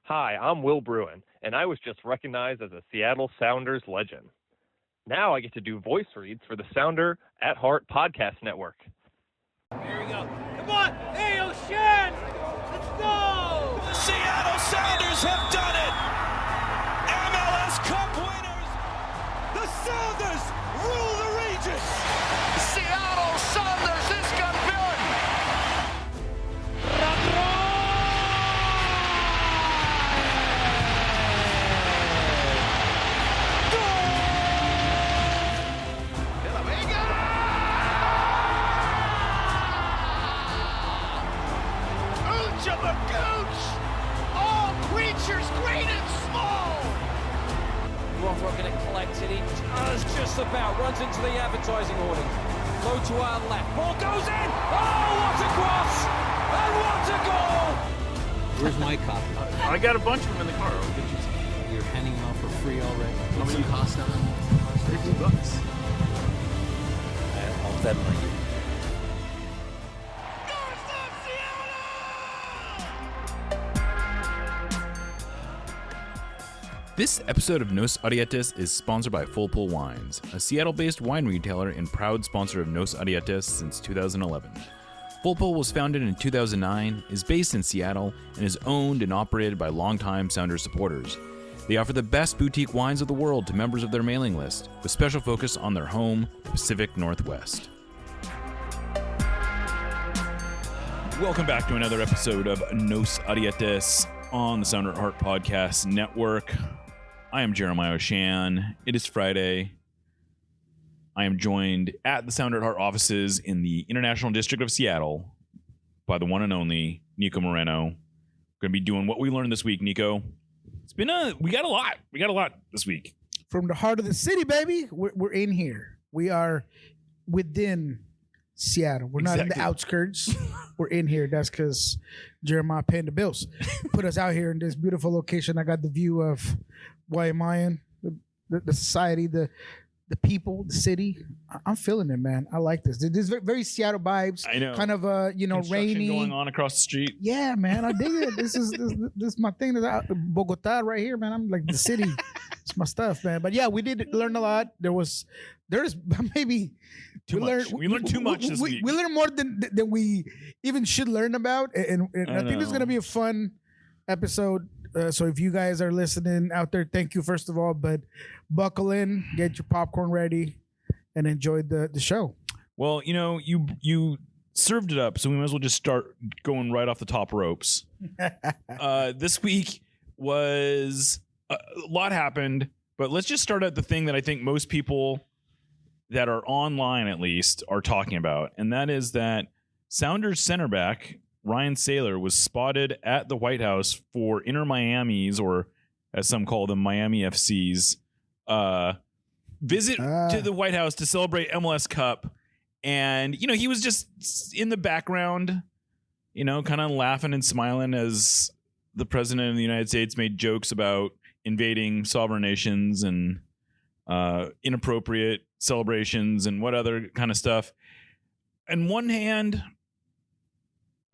Hi, I'm Will Bruin, and I was just recognized as a Seattle Sounders legend. Now I get to do voice reads for the Sounder at Heart podcast network. Here we go. Come on! Hey, O'Shan! Let's go! The Seattle Sounders have done it! MLS Cup winners! The Sounders rule the region! Seattle Sounders is campeón! All creatures great and small. Rothrock going to collect it. He does just about. Runs into the advertising awning. Low to our left. Ball goes in. Oh, what a cross! And what a goal! Where's my copy? I got a bunch of them in the car. I'll get you some. You're handing them out for free already. How many cost on them? $50. I'll definitely give you. This episode of Nos Arietes is sponsored by Full Pull Wines, a Seattle-based wine retailer and proud sponsor of Nos Arietes since 2011. Full Pull was founded in 2009, is based in Seattle, and is owned and operated by longtime Sounders supporters. They offer the best boutique wines of the world to members of their mailing list, with special focus on their home, the Pacific Northwest. Welcome back to another episode of Nos Arietes on the Sounder at Heart Podcast Network. I am Jeremiah O'Shan. It is Friday. I am joined at the Sounder at Heart offices in the International District of Seattle by the one and only Niko Moreno. Going to be doing what we learned this week, Niko. We got a lot. We got a lot this week. From the heart of the city, baby. We're in here. We are within Seattle. We're not in the outskirts. We're in here. That's because Jeremiah paying the bills. Put us out here in this beautiful location. I got the view of Guayamayan, the society, the people, the city. I'm feeling it, man. I like this. There's very Seattle vibes. I know. Kind of rainy going on across the street. Yeah, man. I dig it. This is my thing. Bogota right here, man. I'm like the city. It's my stuff, man. But yeah, we did learn a lot. There's maybe we learned too much this week. We learned more than we even should learn about, and I think this is gonna be a fun episode. So if you guys are listening out there, thank you first of all. But buckle in, get your popcorn ready, and enjoy the show. Well, you served it up, so we might as well just start going right off the top ropes. This week was a lot happened, but let's just start at the thing that I think most people that are online, at least, are talking about, and that is that Sounders center back Ryan Saylor was spotted at the White House for Inter Miami's, or as some call them, Miami FC's, visit to the White House to celebrate MLS Cup. And, he was just in the background, kind of laughing and smiling as the president of the United States made jokes about invading sovereign nations and inappropriate celebrations and what other kind of stuff. On one hand,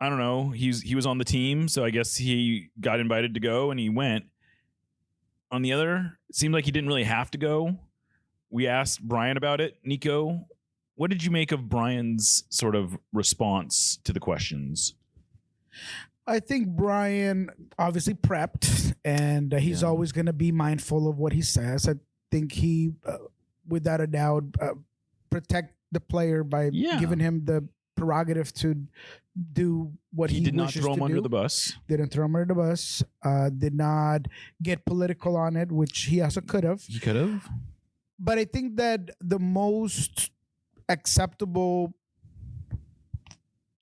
I don't know. He was on the team, so I guess he got invited to go, and he went. On the other, it seemed like he didn't really have to go. We asked Brian about it. Niko, what did you make of Brian's sort of response to the questions? I think Brian obviously prepped, and he's always going to be mindful of what he says. I think he, without a doubt, protect the player by giving him the prerogative to do what he did not wishes throw him to under do. the bus. Didn't throw him under the bus. Did not get political on it, which he also could have. He could have. But I think that the most acceptable,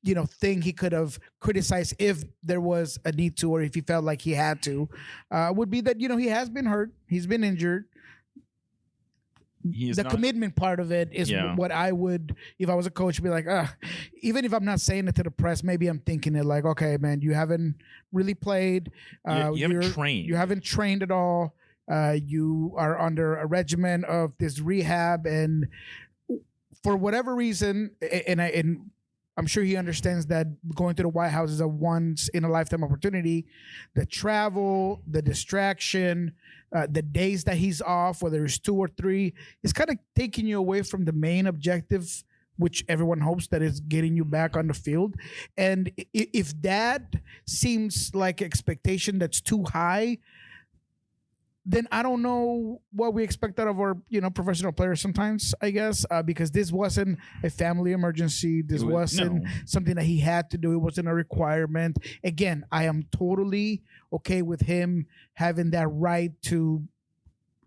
thing he could have criticized if there was a need to, or if he felt like he had to, would be that, he has been hurt. He's been injured. The commitment part of it is what I would, if I was a coach, be like, even if I'm not saying it to the press, maybe I'm thinking it like, okay, man, you haven't really played. You haven't trained. You haven't trained at all. You are under a regimen of this rehab, and for whatever reason, and I'm sure he understands that going to the White House is a once in a lifetime opportunity. The travel, the distraction, the days that he's off, whether it's 2 or 3, is kind of taking you away from the main objective, which everyone hopes that is getting you back on the field. And if that seems like expectation that's too high, then I don't know what we expect out of our, professional players sometimes, I guess, because this wasn't a family emergency. This wasn't something that he had to do. It wasn't a requirement. Again, I am totally okay with him having that right to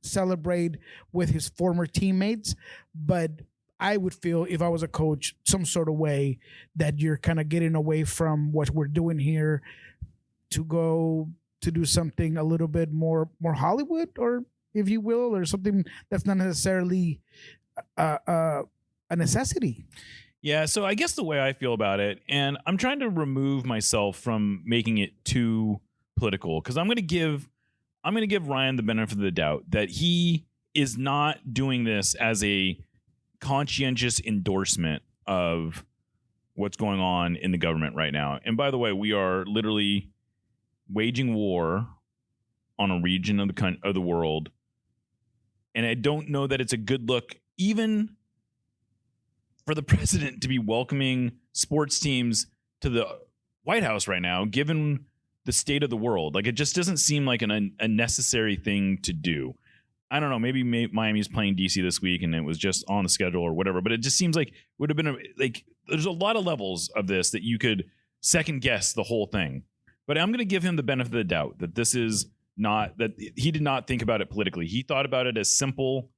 celebrate with his former teammates, but I would feel, if I was a coach, some sort of way that you're kind of getting away from what we're doing here to go to do something a little bit more Hollywood, or if you will, or something that's not necessarily a necessity. Yeah, so I guess the way I feel about it, and I'm trying to remove myself from making it too political, because I'm going to give Ryan the benefit of the doubt that he is not doing this as a conscientious endorsement of what's going on in the government right now. And by the way, we are literally waging war on a region of the world, and I don't know that it's a good look even for the president to be welcoming sports teams to the White House right now, given the state of the world. Like, it just doesn't seem like a necessary thing to do. I don't know, maybe Miami's playing DC this week and it was just on the schedule or whatever, but it just seems like it would have been there's a lot of levels of this that you could second guess the whole thing. But I'm going to give him the benefit of the doubt that this is not, that he did not think about it politically. He thought about it as simple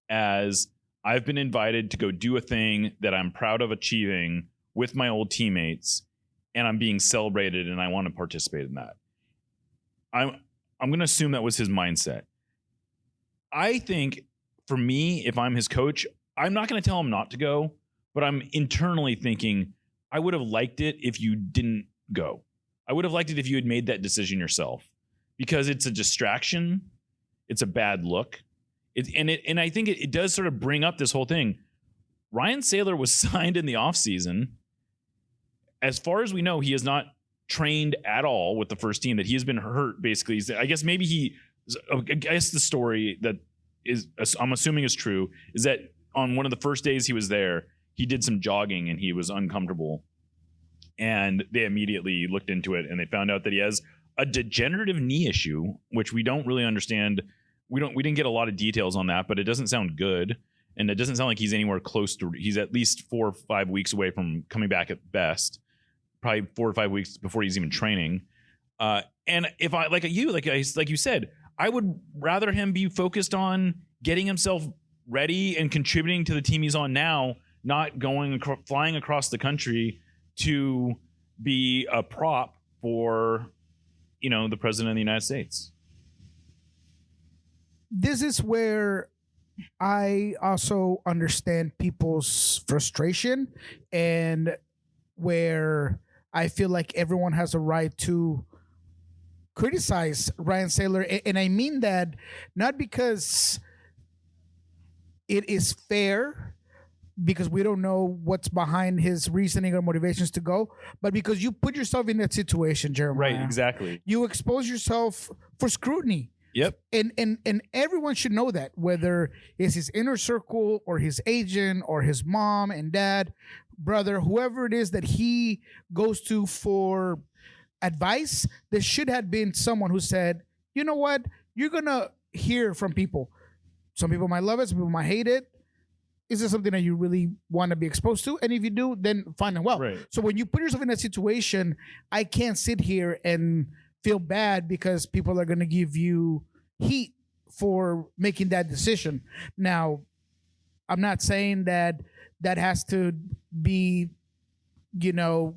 as, I've been invited to go do a thing that I'm proud of achieving with my old teammates, and I'm being celebrated, and I want to participate in that. I'm going to assume that was his mindset. I think, for me, if I'm his coach, I'm not going to tell him not to go, but I'm internally thinking, I would have liked it if you didn't go. I would have liked it if you had made that decision yourself, because it's a distraction. It's a bad look. And I think it does sort of bring up this whole thing. Ryan Saylor was signed in the offseason. As far as we know, he has not trained at all with the first team, that he has been hurt, basically. I guess the story that I'm assuming is true is that on one of the first days he was there, he did some jogging and he was uncomfortable. And they immediately looked into it and they found out that he has a degenerative knee issue, which we don't really understand. We didn't get a lot of details on that, but it doesn't sound good. And it doesn't sound like he's anywhere close to, he's at least 4 or 5 weeks away from coming back at best, probably 4 or 5 weeks before he's even training. And if I, like you said, I would rather him be focused on getting himself ready and contributing to the team he's on now, not flying across the country to be a prop for, the president of the United States. This is where I also understand people's frustration, and where I feel like everyone has a right to criticize Ryan Saylor. And I mean that not because it is fair, because we don't know what's behind his reasoning or motivations to go, but because you put yourself in that situation, Jeremiah. Right, exactly. You expose yourself for scrutiny. Yep. And everyone should know that, whether it's his inner circle or his agent or his mom and dad, brother, whoever it is that he goes to for advice, there should have been someone who said, you know what, you're going to hear from people. Some people might love it, some people might hate it. Is this something that you really want to be exposed to? And if you do, then fine and well. Right. So when you put yourself in that situation, I can't sit here and feel bad because people are going to give you heat for making that decision. Now, I'm not saying that has to be,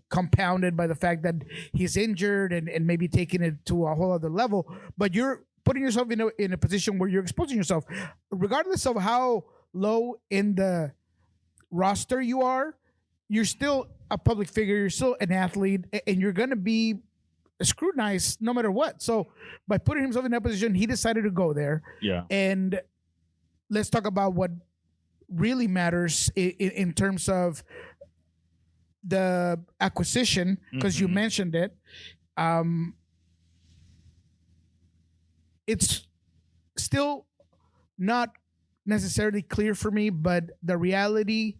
compounded by the fact that he's injured and maybe taking it to a whole other level, but you're putting yourself in a position where you're exposing yourself, regardless of how low in the roster you are. You're still a public figure, you're still an athlete, and you're going to be scrutinized no matter what. So by putting himself in that position, he decided to go there. Yeah. And let's talk about what really matters in terms of the acquisition, because you mentioned it, it's still not necessarily clear for me, but the reality,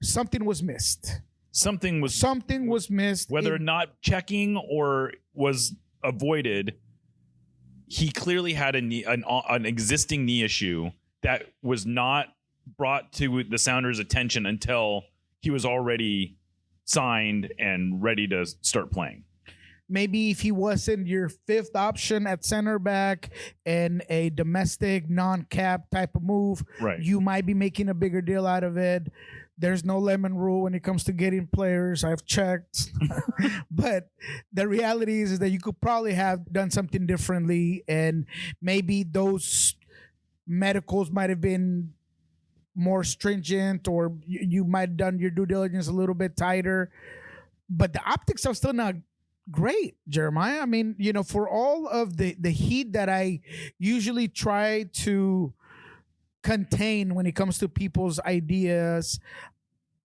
something was missed. Something was missed. Whether not checking or was avoided, he clearly had an existing knee issue that was not brought to the Sounders' attention until he was already signed and ready to start playing. Maybe if he wasn't your fifth option at center back and a domestic non-cap type of move, right, you might be making a bigger deal out of it. There's no lemon rule when it comes to getting players. I've checked. But the reality is that you could probably have done something differently, and maybe those medicals might have been more stringent, or you might have done your due diligence a little bit tighter. But the optics are still not great, Jeremiah. I mean, for all of the heat that I usually try to contain when it comes to people's ideas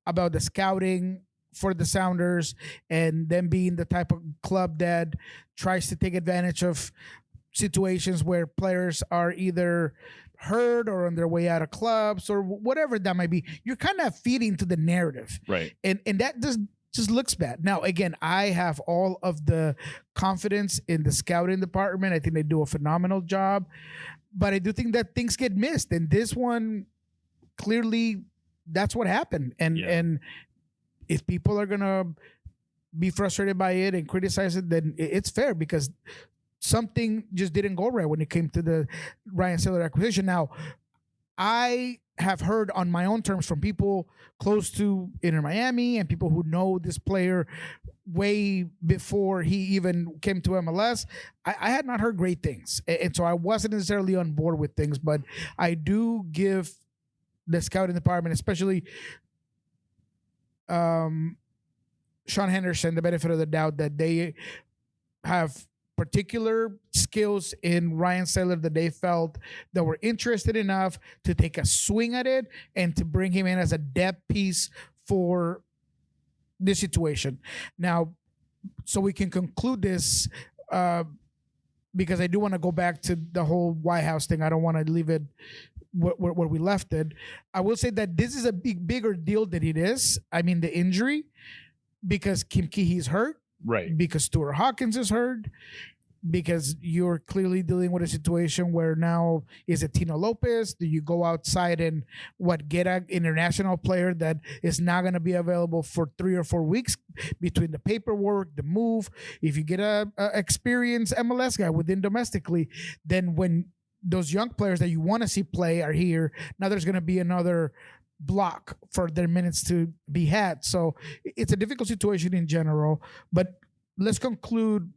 about the scouting for the Sounders and them being the type of club that tries to take advantage of situations where players are either hurt or on their way out of clubs or whatever that might be, you're kind of feeding to the narrative. Right. And that just looks bad. Now, again, I have all of the confidence in the scouting department. I think they do a phenomenal job, but I do think that things get missed. And this one, clearly, that's what happened. And if people are going to be frustrated by it and criticize it, then it's fair, because something just didn't go right when it came to the Ryan Sailor acquisition. Now, I have heard on my own terms from people close to Inter Miami and people who know this player way before he even came to MLS. I had not heard great things. And so I wasn't necessarily on board with things, but I do give the scouting department, especially Sean Henderson, the benefit of the doubt that they have particular skills in Ryan Sailor that they felt that were interested enough to take a swing at it and to bring him in as a depth piece for this situation. Now, so we can conclude this, because I do want to go back to the whole White House thing. I don't want to leave it where we left it. I will say that this is a bigger deal than it is. I mean, the injury, because Kim Kee-Hee is hurt. Right. Because Stuart Hawkins is hurt, because you're clearly dealing with a situation where now is it Tino Lopez? Do you go outside and get an international player that is not going to be available for 3 or 4 weeks between the paperwork, the move? If you get a experienced MLS guy within domestically, then when those young players that you want to see play are here, now there's going to be another block for their minutes to be had. So it's a difficult situation in general, but let's conclude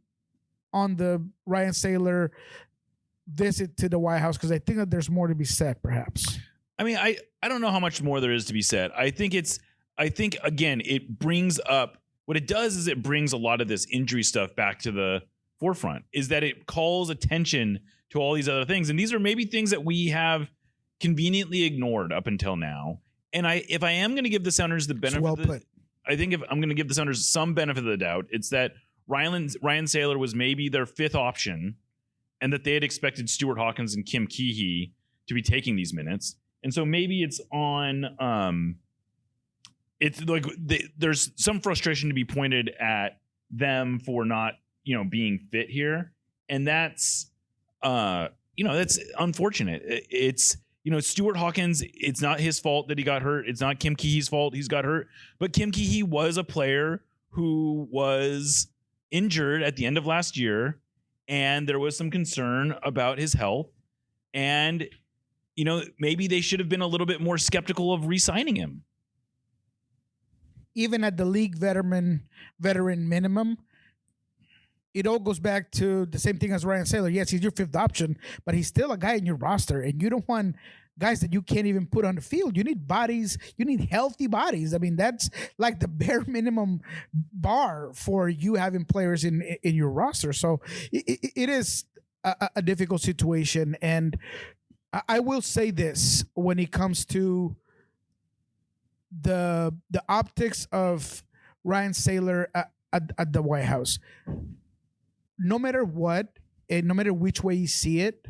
on the Ryan Sailor visit to the White House, because I think that there's more to be said, perhaps. I mean, I don't know how much more there is to be said. I think again, it brings up, what it does is it brings a lot of this injury stuff back to the forefront, is that it calls attention to all these other things. And these are maybe things that we have conveniently ignored up until now. And if I am going to give the Sounders the benefit, I think if I'm going to give the Sounders some benefit of the doubt, it's that Ryan Sailor was maybe their fifth option, and that they had expected Stuart Hawkins and Kim Kee-Hee to be taking these minutes. And so maybe it's on, it's like there's some frustration to be pointed at them for not, being fit here. And that's, that's unfortunate. It's, Stuart Hawkins, it's not his fault that he got hurt. It's not Kim Kee-Hee's fault he's got hurt. But Kim Kee-Hee was a player who was injured at the end of last year, and there was some concern about his health. And, maybe they should have been a little bit more skeptical of re-signing him. Even at the league veteran minimum, it all goes back to the same thing as Ryan Sailor. Yes, he's your fifth option, but he's still a guy in your roster, and you don't want guys that you can't even put on the field. You need bodies. You need healthy bodies. I mean, that's like the bare minimum bar for you having players in your roster. So it is a difficult situation. And I will say this when it comes to the optics of Ryan Saylor at the White House. No matter what, and no matter which way you see it,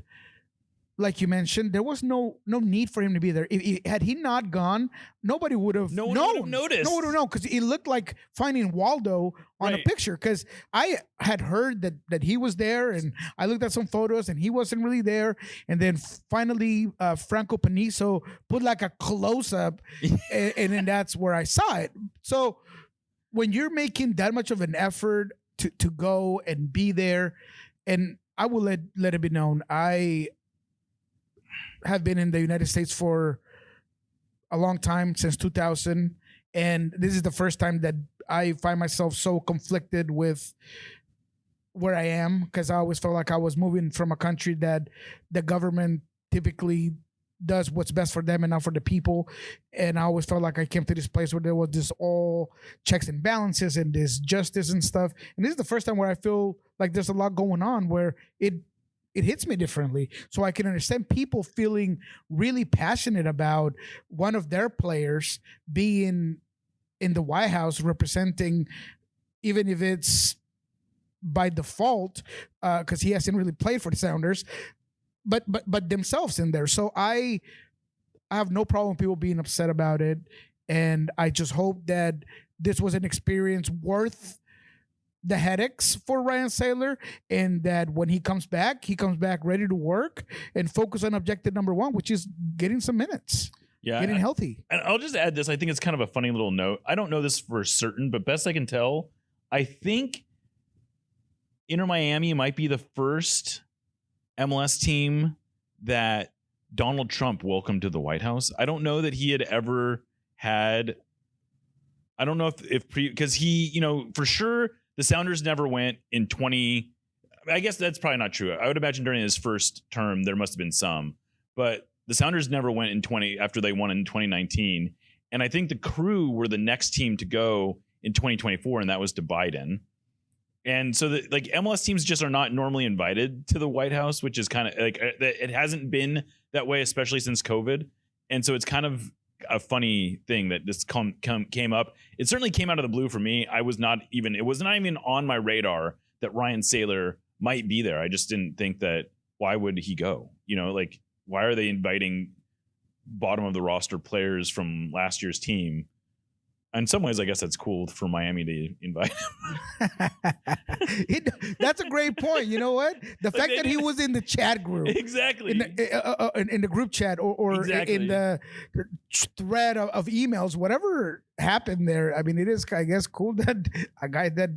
like you mentioned, there was no need for him to be there. Had he not gone, nobody would have. No one would have noticed. No one would have known, because it looked like finding Waldo on a picture. Because I had heard that he was there, and I looked at some photos, and he wasn't really there. And then finally, Franco Panizo put like a close up, and then that's where I saw it. So when you're making that much of an effort to go and be there, and I will let it be known, I have been in the United States for a long time, since 2000, and this is the first time that I find myself so conflicted with where I am, because I always felt like I was moving from a country that the government typically does what's best for them and not for the people, and I always felt like I came to this place where there was this all checks and balances and this justice and stuff, and this is the first time where I feel like there's a lot going on where it hits me differently. So I can understand people feeling really passionate about one of their players being in the White House representing, even if it's by default, because he hasn't really played for the Sounders, but themselves in there. So I have no problem with people being upset about it. And I just hope that this was an experience worth the headaches for Ryan Saylor, and that when he comes back ready to work and focus on objective number one, which is getting some minutes, getting healthy. And I'll just add this. I think it's kind of a funny little note. I don't know this for certain, but best I can tell, I think Inter Miami might be the first MLS team that Donald Trump welcomed to the White House. I don't know that he had ever had. I don't know if because he, for sure, the Sounders never went in 20. I guess that's probably not true. I would imagine during his first term, there must have been some. But the Sounders never went in 20 after they won in 2019. And I think the Crew were the next team to go in 2024, and that was to Biden. And so MLS teams just are not normally invited to the White House, which is kind of like it hasn't been that way, especially since COVID. And so it's kind of a funny thing that this came up. It certainly came out of the blue for me. It was not even on my radar that Ryan Saylor might be there. I just didn't think that. Why would he go? Why are they inviting bottom of the roster players from last year's team? In some ways, I guess that's cool for Miami to invite him. That's a great point. You know what? The fact that he was in the chat group. Exactly. In the group chat or exactly. in the thread of emails, whatever happened there. I mean, it is, I guess, cool that a guy that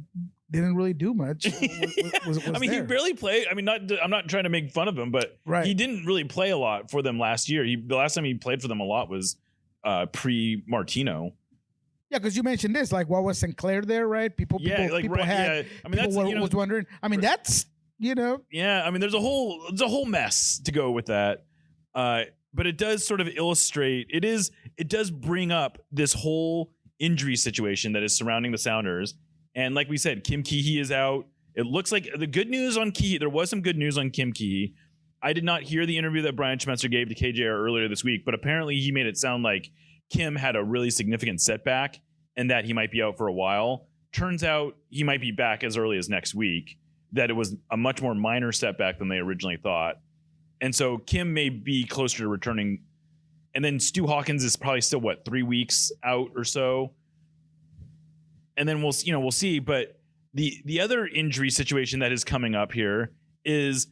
didn't really do much was I mean, there. he barely played. I mean, I'm not trying to make fun of him, but he didn't really play a lot for them last year. The last time he played for them a lot was pre-Martino. Yeah, because you mentioned this, like, what was Sinclair there, right? People had. I mean, that's was wondering. I mean, that's Yeah, I mean, there's a whole mess to go with that, but it does sort of illustrate. It does bring up this whole injury situation that is surrounding the Sounders, and like we said, Kim Kee-Hee is out. It looks like the good news on Kee-Hee. There was some good news on Kim Kee-Hee. I did not hear the interview that Brian Schmetzer gave to KJR earlier this week, but apparently he made it sound like Kim had a really significant setback and that he might be out for a while. Turns out he might be back as early as next week, that it was a much more minor setback than they originally thought. And so Kim may be closer to returning. And then Stu Hawkins is probably still, 3 weeks out or so. And then we'll see. But the other injury situation that is coming up here is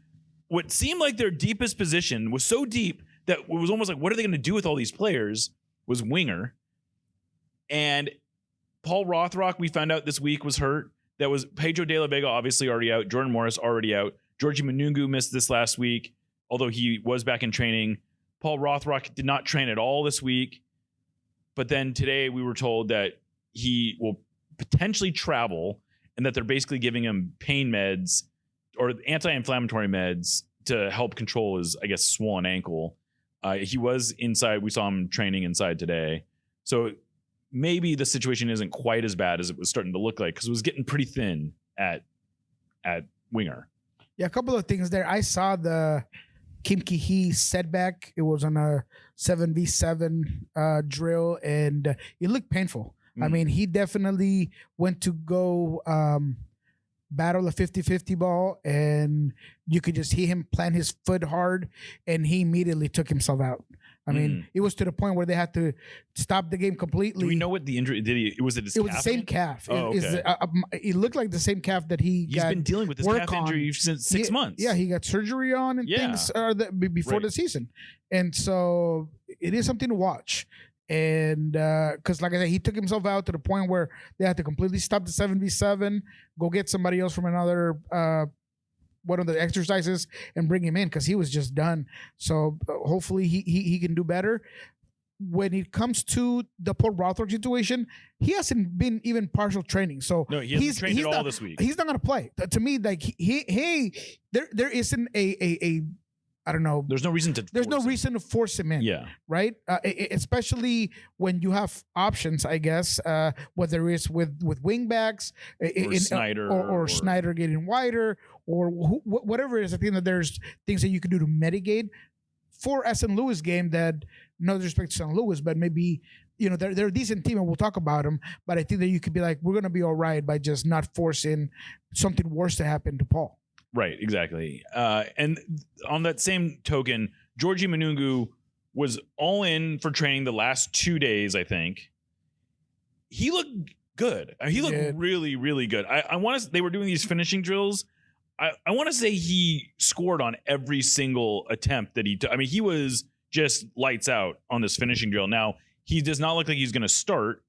what seemed like their deepest position was so deep that it was almost like, what are they going to do with all these players? Was winger. And Paul Rothrock, we found out this week, was hurt. That was Pedro de la Vega, obviously already out. Jordan Morris already out. Georgi Minoungou missed this last week, although he was back in training. Paul Rothrock did not train at all this week. But then today we were told that he will potentially travel and that they're basically giving him pain meds or anti-inflammatory meds to help control his, I guess, swollen ankle. He was inside. We saw him training inside today. So maybe the situation isn't quite as bad as it was starting to look like, because it was getting pretty thin at winger. Yeah, a couple of things there. I saw the Kim Kee-Hee setback. It was on a 7v7 drill, and it looked painful. I mean, he definitely went to go battle a 50-50 ball, and you could just hear him plant his foot hard, and he immediately took himself out. I mean, it was to the point where they had to stop the game completely. Do we know what the injury did? It was the same calf. Oh, okay. It looked like the same calf that he's been dealing with this calf injury since 6 months. Yeah, he got surgery on and things before the season, and so it is something to watch. And because, like I said, he took himself out to the point where they had to completely stop the 7v7, go get somebody else from another one of the exercises and bring him in because he was just done. So hopefully he can do better. When it comes to the Paul Rothrock situation, he hasn't been even partial training. So no, he hasn't trained at all this week. He's not going to play. To me, like there isn't a I don't know. There's no reason to force him in. Yeah. Right. Especially when you have options, I guess, whether it's with wingbacks or Snyder getting wider or whatever it is. I think that there's things that you can do to mitigate for a St. Louis game that, no disrespect to St. Louis, but maybe, they're a decent team and we'll talk about them. But I think that you could be like, we're going to be all right by just not forcing something worse to happen to Paul. Right, exactly. And on that same token, Georgi Minoungou was all in for training the last 2 days, I think. He looked good. He looked really, really good. I want to. They were doing these finishing drills. I want to say he scored on every single attempt that he took. I mean, he was just lights out on this finishing drill. Now, he does not look like he's going to start,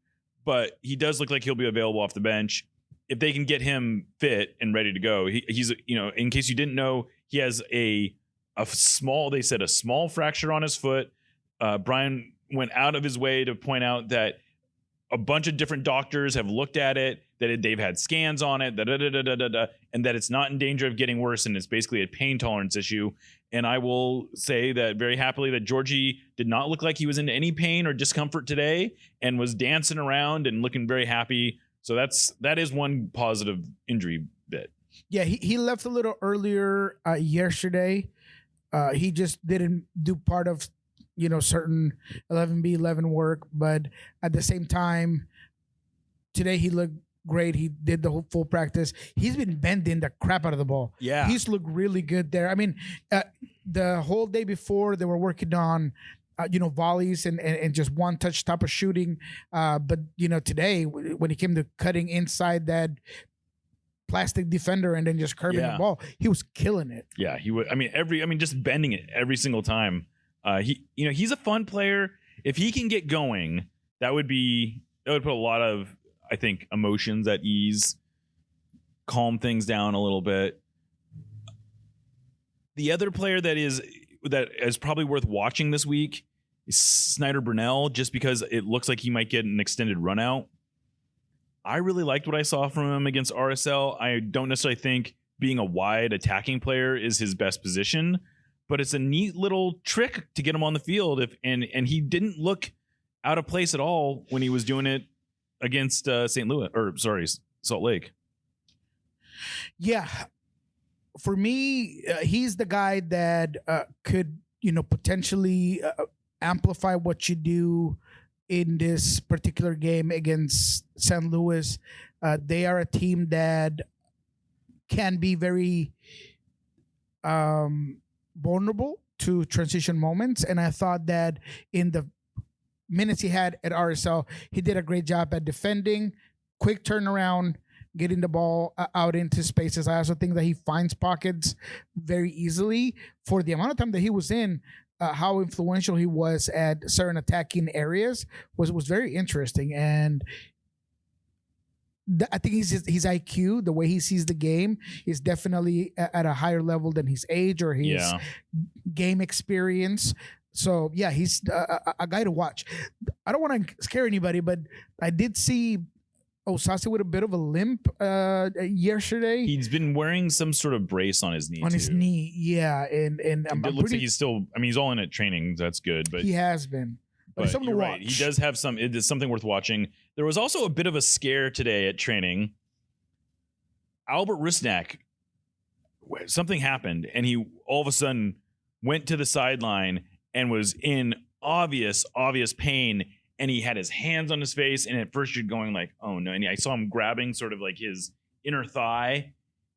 but he does look like he'll be available off the bench. If they can get him fit and ready to go, he's in case you didn't know, he has a small fracture on his foot. Brian went out of his way to point out that a bunch of different doctors have looked at it, that they've had scans on it, and that it's not in danger of getting worse, and it's basically a pain tolerance issue. And I will say that very happily that Georgie did not look like he was in any pain or discomfort today and was dancing around and looking very happy. So that is one positive injury bit. Yeah, he left a little earlier yesterday. He just didn't do part of certain 11B11 work, but at the same time, today he looked great. He did the whole full practice. He's been bending the crap out of the ball. Yeah, he's looked really good there. I mean, the whole day before they were working on volleys and just one touch type of shooting. But today when he came to cutting inside that plastic defender and then just curving the ball, he was killing it. Yeah, he would. I mean, just bending it every single time. He's a fun player. If he can get going, that would put a lot of, I think, emotions at ease, calm things down a little bit. The other player that is probably worth watching this week is Snyder Brunell, just because it looks like he might get an extended run out. I really liked what I saw from him against RSL. I don't necessarily think being a wide attacking player is his best position, but it's a neat little trick to get him on the field. And he didn't look out of place at all when he was doing it against Salt Lake. Yeah. For me, he's the guy that could, potentially amplify what you do in this particular game against St. Louis. They are a team that can be very vulnerable to transition moments. And I thought that in the minutes he had at RSL, he did a great job at defending, quick turnaround, getting the ball out into spaces. I also think that he finds pockets very easily. For the amount of time that he was in, how influential he was at certain attacking areas was very interesting. And I think his IQ, the way he sees the game, is definitely at a higher level than his age or his game experience. So, yeah, he's a guy to watch. I don't want to scare anybody, but I did see Osasi with a bit of a limp yesterday. He's been wearing some sort of brace on his knee. His knee, yeah. And it looks like he's still, he's all in at training. That's good. But he has been. But something to watch. Right. He does have it is something worth watching. There was also a bit of a scare today at training. Albert Rusnak, something happened, and he all of a sudden went to the sideline and was in obvious pain and he had his hands on his face, and at first you're going like, oh no, and I saw him grabbing sort of like his inner thigh,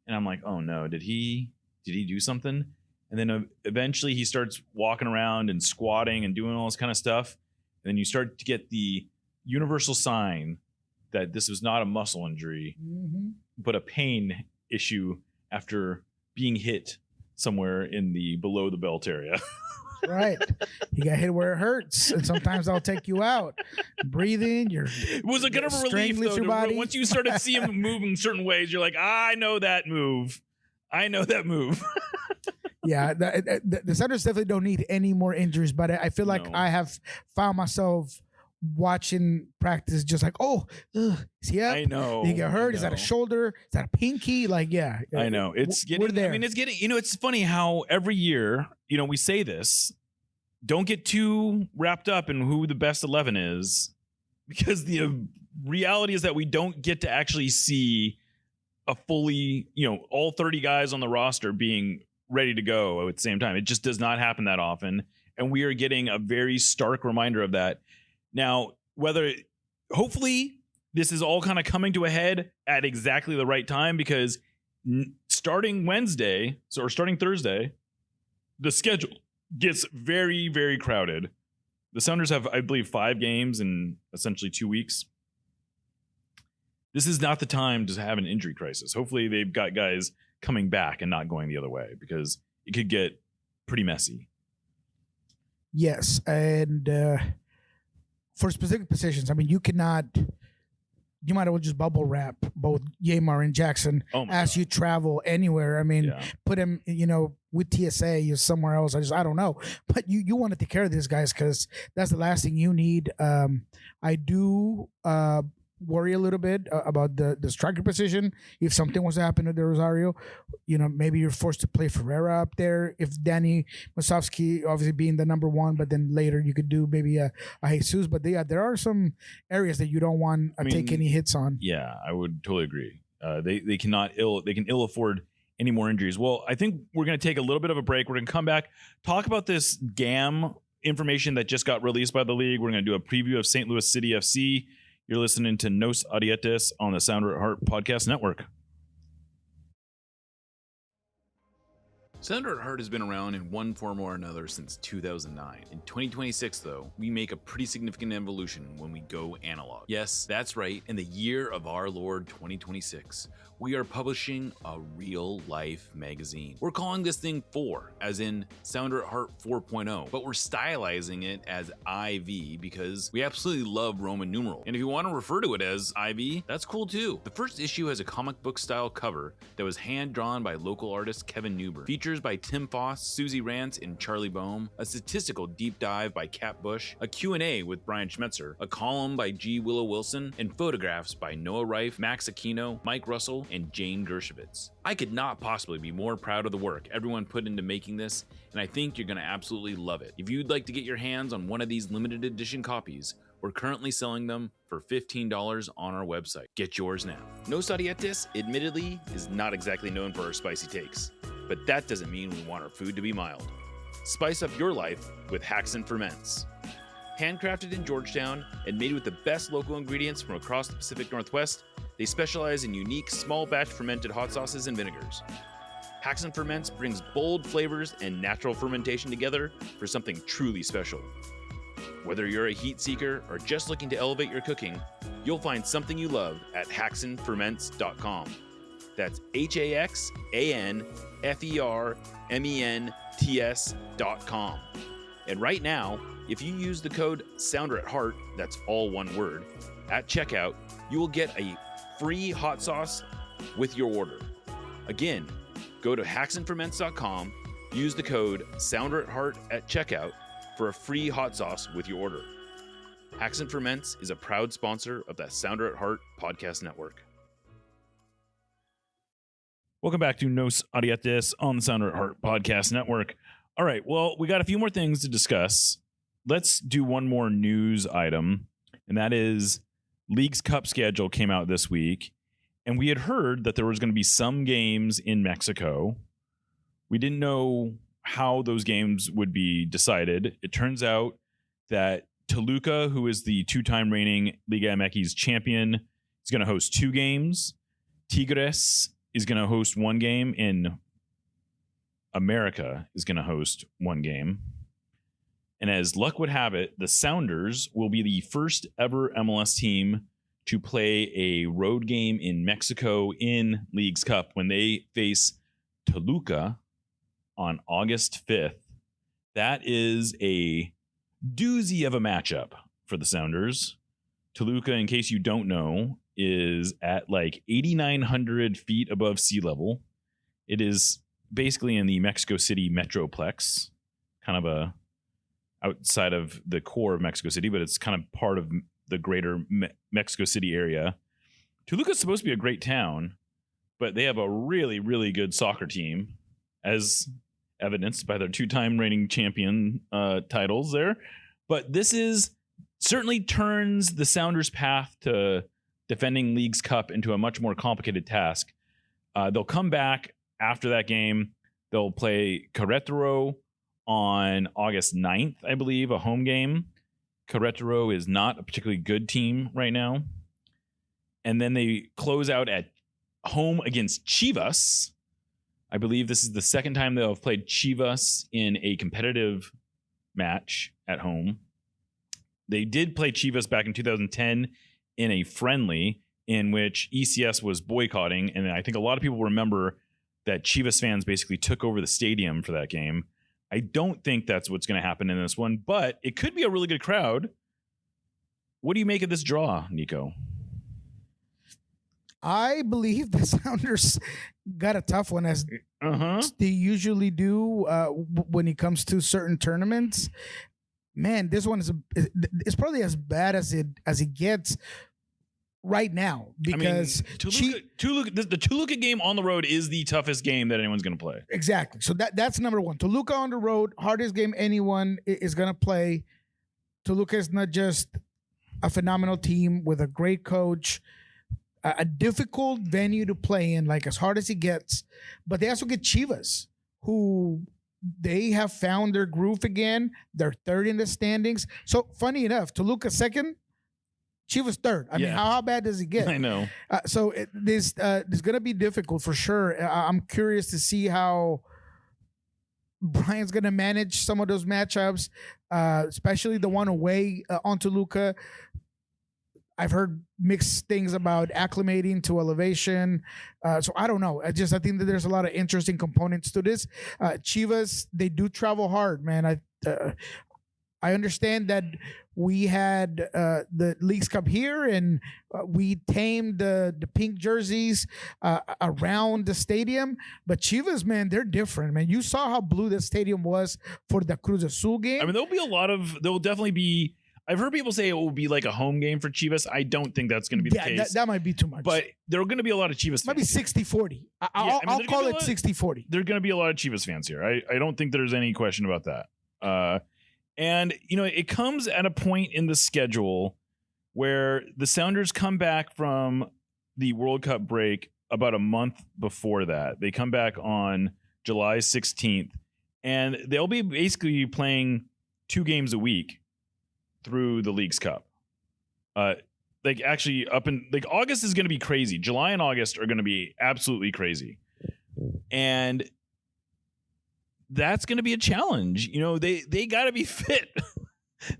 and I'm like, oh no, did he do something? And then eventually he starts walking around and squatting and doing all this kind of stuff. And then you start to get the universal sign that this was not a muscle injury, but a pain issue after being hit somewhere in the below the belt area. Right. You got hit where it hurts. And sometimes I'll take you out. Breathing, it was a kind of a relief though. Once you started to see him move in certain ways, you're like, I know that move. Yeah, the Sounders definitely don't need any more injuries, but I feel like I have found myself watching practice just like, is he up? I know. Did he get hurt? Is that a shoulder? Is that a pinky? Like, yeah. I know. It's getting, we're there. I mean, it's getting, it's funny how every year, we say this, don't get too wrapped up in who the best 11 is, because the reality is that we don't get to actually see a fully, all 30 guys on the roster being ready to go at the same time. It just does not happen that often. And we are getting a very stark reminder of that. Now, hopefully this is all kind of coming to a head at exactly the right time, because starting Thursday, the schedule gets very, very crowded. The Sounders have, I believe, 5 games in essentially 2 weeks. This is not the time to have an injury crisis. Hopefully they've got guys coming back and not going the other way, because it could get pretty messy. Yes, and for specific positions, I mean, you might as well just bubble wrap both Yamar and Jackson as you travel anywhere. I mean, put him, with TSA or somewhere else. I don't know. But you want to take care of these guys, because that's the last thing you need. I do worry a little bit about the striker position. If something was to happen to the Rosario, maybe you're forced to play Ferreira up there. If Danny Musovski obviously being the number 1, but then later you could do maybe a Jesus. But there are some areas that you don't want to take any hits on. Yeah, I would totally agree. They can ill afford any more injuries. Well, I think we're going to take a little bit of a break. We're going to come back, talk about this GAM information that just got released by the league. We're going to do a preview of St. Louis City FC. You're listening to Nos Audietes on the Sounder at Heart Podcast Network. Sounder at Heart has been around in one form or another since 2009. In 2026, though, we make a pretty significant evolution when we go analog. Yes, that's right. In the year of our Lord 2026, we are publishing a real-life magazine. We're calling this thing 4, as in Sounder at Heart 4.0, but we're stylizing it as IV because we absolutely love Roman numeral. And if you want to refer to it as IV, that's cool too. The first issue has a comic book style cover that was hand-drawn by local artist Kevin Newbern. Features by Tim Foss, Susie Rance, and Charlie Boehm, a statistical deep dive by Kat Bush, a Q&A with Brian Schmetzer, a column by G. Willow Wilson, and photographs by Noah Reif, Max Aquino, Mike Russell, and Jane Dershowitz. I could not possibly be more proud of the work everyone put into making this, and I think you're going to absolutely love it. If you'd like to get your hands on one of these limited edition copies, we're currently selling them for $15 on our website. Get yours now. Nos Audietes, admittedly, is not exactly known for our spicy takes, but that doesn't mean we want our food to be mild. Spice up your life with Hacks and Ferments. Handcrafted in Georgetown and made with the best local ingredients from across the Pacific Northwest, they specialize in unique small batch fermented hot sauces and vinegars. Hacks and Ferments brings bold flavors and natural fermentation together for something truly special. Whether you're a heat seeker or just looking to elevate your cooking, you'll find something you love at hacksandferments.com. That's HAXANFERMENTS.com. And right now, if you use the code SOUNDERATHEART, that's all one word, at checkout, you will get a free hot sauce with your order. Again, go to hacksandferments.com, use the code SOUNDERATHEART at checkout for a free hot sauce with your order. Hacks and Ferments is a proud sponsor of the Sounder at Heart Podcast Network. Welcome back to Nos Audietes on the Sounder at Heart Podcast Network. All right, well, we got a few more things to discuss. Let's do one more news item, and that is League's Cup schedule came out this week, and we had heard that there was going to be some games in Mexico. We didn't know how those games would be decided. It turns out that Toluca, who is the 2-time reigning Liga MX champion, is going to host 2 games. Tigres is going to host 1 game, and America is going to host 1 game. And as luck would have it, the Sounders will be the first ever MLS team to play a road game in Mexico in Leagues Cup when they face Toluca on August 5th. That is a doozy of a matchup for the Sounders. Toluca, in case you don't know, is at like 8,900 feet above sea level. It is basically in the Mexico City metroplex, kind of a outside of the core of Mexico City, but it's kind of part of the greater Mexico City area. Toluca is supposed to be a great town, but they have a really, really good soccer team, as evidenced by their 2-time reigning champion titles there. But this is certainly turns the Sounders' path to defending Leagues Cup into a much more complicated task. They'll come back after that game. They'll play Querétaro on August 9th, I believe, a home game. Querétaro is not a particularly good team right now. And then they close out at home against Chivas. I believe this is the second time they'll have played Chivas in a competitive match at home. They did play Chivas back in 2010 in a friendly in which ECS was boycotting. And I think a lot of people remember that Chivas fans basically took over the stadium for that game. I don't think that's what's going to happen in this one, but it could be a really good crowd. What do you make of this draw, Niko? I believe the Sounders got a tough one, as they usually do when it comes to certain tournaments. Man, this one is probably as bad as it gets right now, because the Toluca game on the road is the toughest game that anyone's going to play. Exactly. So that's number one. Toluca on the road, hardest game anyone is going to play. Toluca is not just a phenomenal team with a great coach, a difficult venue to play in, like as hard as it gets, but they also get Chivas, who they have found their groove again. They're third in the standings. So funny enough, Toluca second, Chivas third. I mean, how bad does it get? I know. So this is going to be difficult for sure. I'm curious to see how Brian's going to manage some of those matchups, especially the one away on Toluca. I've heard mixed things about acclimating to elevation. So I don't know. I think that there's a lot of interesting components to this. Chivas, they do travel hard, man. I understand that we had the Leagues Cup here, and we tamed the pink jerseys around the stadium. But Chivas, man, they're different, man. You saw how blue the stadium was for the Cruz Azul game. I mean, there'll definitely be. I've heard people say it will be like a home game for Chivas. I don't think that's going to be the case. That might be too much. But there are going to be a lot of Chivas fans. Might be 60-40. I'll call it 60-40. There are going to be a lot of Chivas fans here. I don't think there's any question about that. And, it comes at a point in the schedule where the Sounders come back from the World Cup break about a month before that. They come back on July 16th, and they'll be basically playing 2 games a week through the Leagues Cup. August is going to be crazy. July and August are going to be absolutely crazy. And that's going to be a challenge. They got to be fit.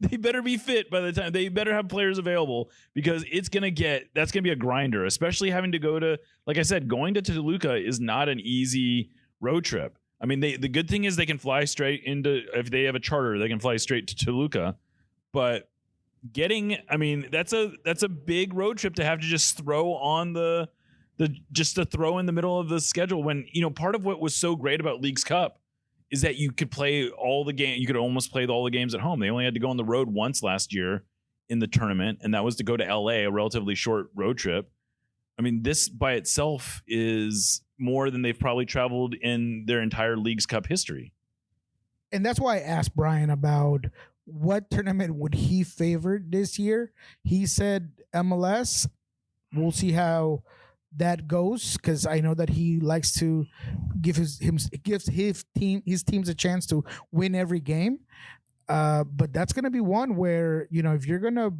They better be fit by the time. They better have players available, because that's going to be a grinder, especially having to go to, like I said, going to Toluca is not an easy road trip. I mean, the good thing is they can fly straight if they have a charter, they can fly straight to Toluca. But that's a big road trip to have to just throw on to throw in the middle of the schedule, when, part of what was so great about Leagues Cup is that you could play all the game. You could almost play all the games at home. They only had to go on the road once last year in the tournament, and that was to go to LA, a relatively short road trip. I mean, this by itself is more than they've probably traveled in their entire Leagues Cup history. And that's why I asked Brian about what tournament would he favor this year. He said MLS. We'll see how that goes, because I know that he likes to give his teams a chance to win every game. But that's going to be one where, if you're going to,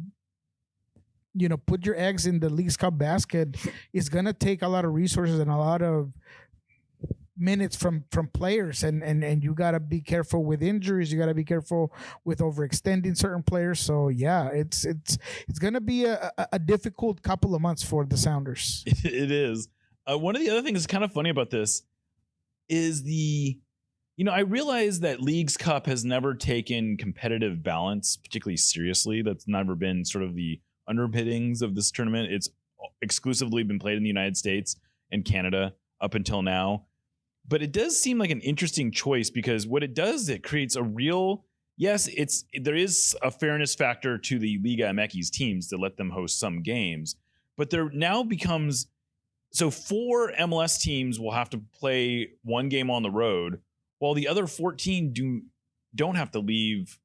put your eggs in the Leagues Cup basket, it's going to take a lot of resources and a lot of minutes from players. And you got to be careful with injuries. You got to be careful with overextending certain players. So, yeah, it's going to be a difficult couple of months for the Sounders. It is. One of the other things that's kind of funny about this is I realize that Leagues Cup has never taken competitive balance particularly seriously. That's never been sort of the underpinnings of this tournament. It's exclusively been played in the United States and Canada up until now. But it does seem like an interesting choice because what it does, it creates a real, there is a fairness factor to the Liga MX teams to let them host some games. But there now becomes, so 4 MLS teams will have to play one game on the road, while the other 14 don't have to leave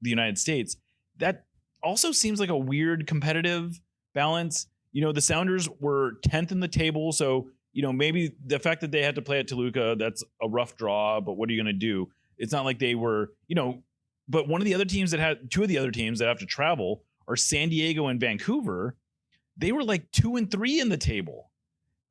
the United States. That also seems like a weird competitive balance. The Sounders were 10th in the table, so maybe the fact that they had to play at Toluca, that's a rough draw, but what are you going to do? It's not like they were, but two of the other teams that have to travel are San Diego and Vancouver. They were like 2 and 3 in the table.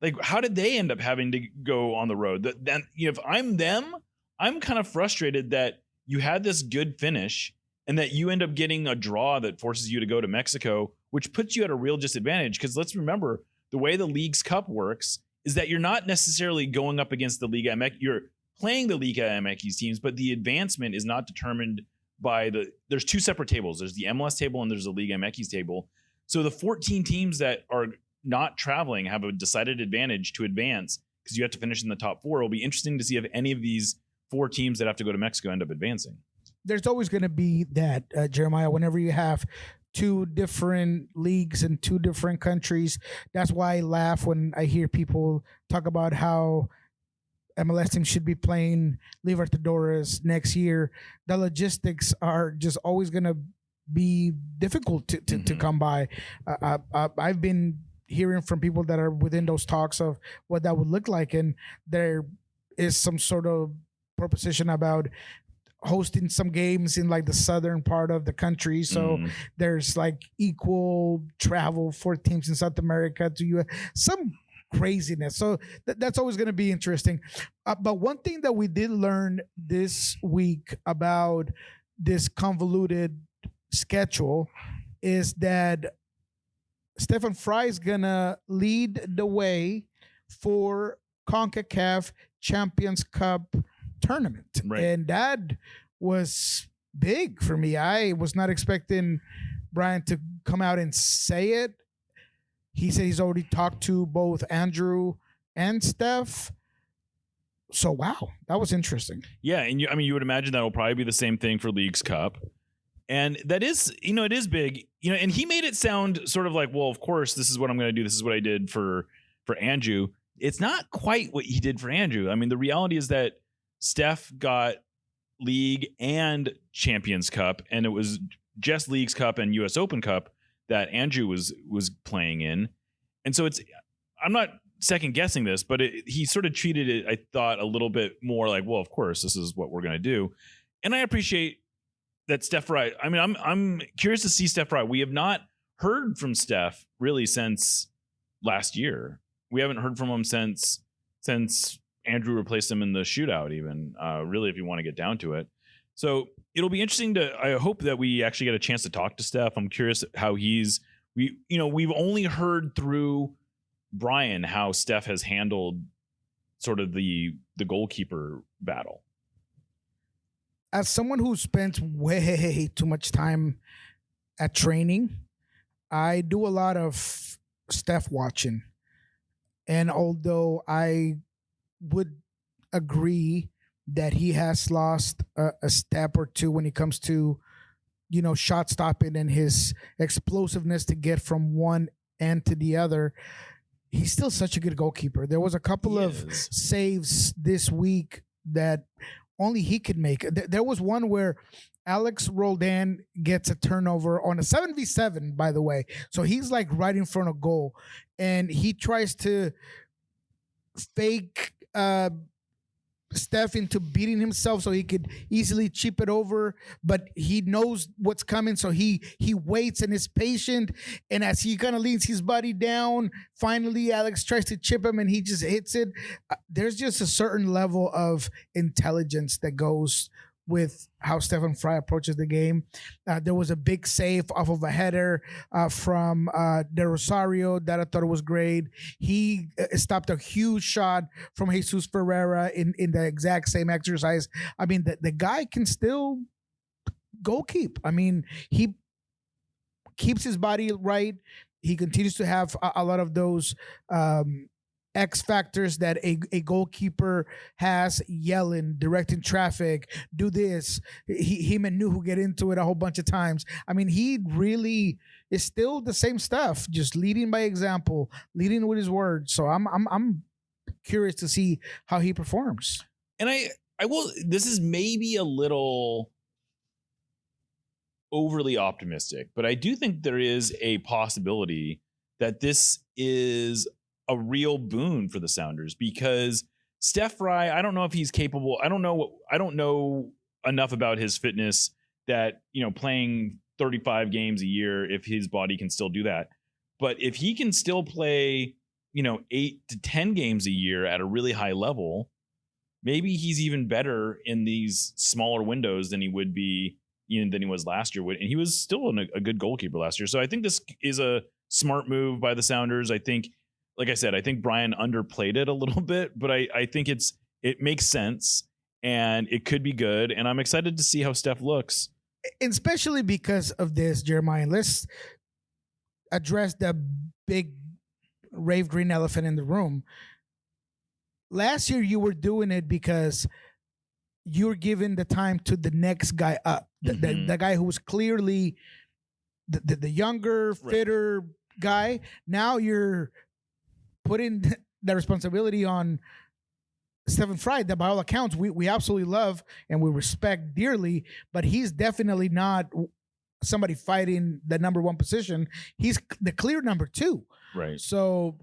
Like, how did they end up having to go on the road? Then, if I'm them, I'm kind of frustrated that you had this good finish and that you end up getting a draw that forces you to go to Mexico, which puts you at a real disadvantage. Because let's remember, the way the Leagues Cup works is that you're not necessarily going up against the Liga MX. You're playing the Liga MX teams, but the advancement is not determined by there's 2 separate tables. There's the MLS table and there's the Liga MX table. So the 14 teams that are not traveling have a decided advantage to advance because you have to finish in the top 4. It'll be interesting to see if any of these 4 teams that have to go to Mexico end up advancing. There's always going to be that, Jeremiah, whenever you have 2 different leagues in 2 different countries. That's why I laugh when I hear people talk about how MLS teams should be playing Libertadores next year. The logistics are just always going to be difficult to come by. I've been hearing from people that are within those talks of what that would look like, and there is some sort of proposition about hosting some games in like the southern part of the country, so there's like equal travel for teams in South America to US, some craziness. So that's always going to be interesting. But one thing that we did learn this week about this convoluted schedule is that Stefan Frei is going to lead the way for Concacaf Champions Cup tournament. Right. And that was big for me. I was not expecting Brian to come out and say it. He said he's already talked to both Andrew and Steph. So, wow, that was interesting. Yeah, and you would imagine that will probably be the same thing for Leagues Cup. And that is, it is big, and he made it sound sort of like, well, of course, this is what I'm going to do. This is what I did for Andrew. It's not quite what he did for Andrew. I mean, the reality is that Steph got League and Champions Cup, and it was just Leagues Cup and US Open Cup that Andrew was playing in. And so I'm not second guessing this, but he sort of treated it, I thought, a little bit more like, well, of course, this is what we're going to do. And I appreciate that Steph Frei. I mean, I'm curious to see Steph Frei. We have not heard from Steph really since last year. We haven't heard from him since Andrew replaced him in the shootout, even really, if you want to get down to it. So it'll be interesting I hope that we actually get a chance to talk to Steph. I'm curious how we've only heard through Brian how Steph has handled sort of the goalkeeper battle. As someone who spends way too much time at training, I do a lot of Steph watching. And although I would agree that he has lost a step or two when it comes to, shot stopping and his explosiveness to get from one end to the other, he's still such a good goalkeeper. There was a couple of saves this week that only he could make. There was one where Alex Roldan gets a turnover on a 7v7, by the way. So he's like right in front of goal, and he tries to fake Steph into beating himself so he could easily chip it over, but he knows what's coming, so he waits and is patient. And as he kind of leans his body down, finally Alex tries to chip him and he just hits it. There's just a certain level of intelligence that goes with how Stefan Frei approaches the game. There was a big save off of a header from De Rosario that I thought was great. He stopped a huge shot from Jesus Ferreira in the exact same exercise. I mean, the guy can still goalkeep. I mean, he keeps his body right. He continues to have a lot of those X factors that a goalkeeper has, yelling, directing traffic, do this. Him and Nuhu get into it a whole bunch of times. I mean, he really is still the same stuff, just leading by example, leading with his words. So I'm curious to see how he performs. And I will, this is maybe a little overly optimistic, but I do think there is a possibility that this is a real boon for the Sounders, because Steph Frei, I don't know if he's capable. I don't know enough about his fitness that, playing 35 games a year, if his body can still do that. But if he can still play, 8 to 10 games a year at a really high level, maybe he's even better in these smaller windows than he would be, than he was last year. And he was still a good goalkeeper last year. So I think this is a smart move by the Sounders. I think, like I said, I think Brian underplayed it a little bit, but I think it makes sense and it could be good. And I'm excited to see how Steph looks. And especially because of this, Jeremiah, let's address the big rave green elephant in the room. Last year, you were doing it because you're giving the time to the next guy up, the guy who was clearly the younger, fitter guy. Now you're putting the responsibility on Stefan Frei, that by all accounts we absolutely love and we respect dearly, but he's definitely not somebody fighting the number one position. He's the clear number two. Right. So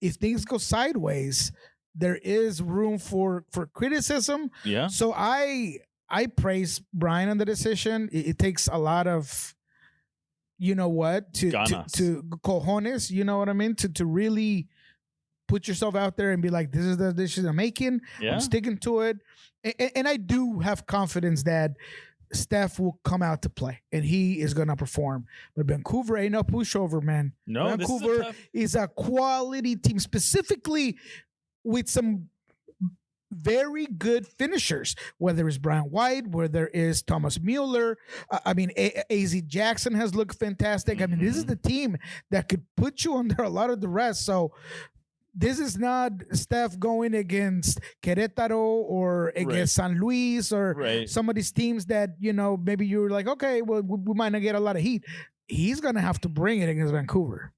if things go sideways, there is room for criticism. Yeah. So I praise Brian on the decision. It takes a lot of, to cojones, you know what I mean? To really put yourself out there and be like, this is the decision I'm making. Yeah. I'm sticking to it. And I do have confidence that Steph will come out to play and he is going to perform. But Vancouver ain't no pushover, man. No, Vancouver is a quality team, specifically with some very good finishers, whether it's Brian White, whether it's Thomas Mueller. AZ Jackson has looked fantastic. I mean, this is the team that could put you under a lot of duress. So this is not Steph going against Querétaro or against San Luis or some of these teams that, maybe you're like, okay, well, we might not get a lot of heat. He's going to have to bring it against Vancouver.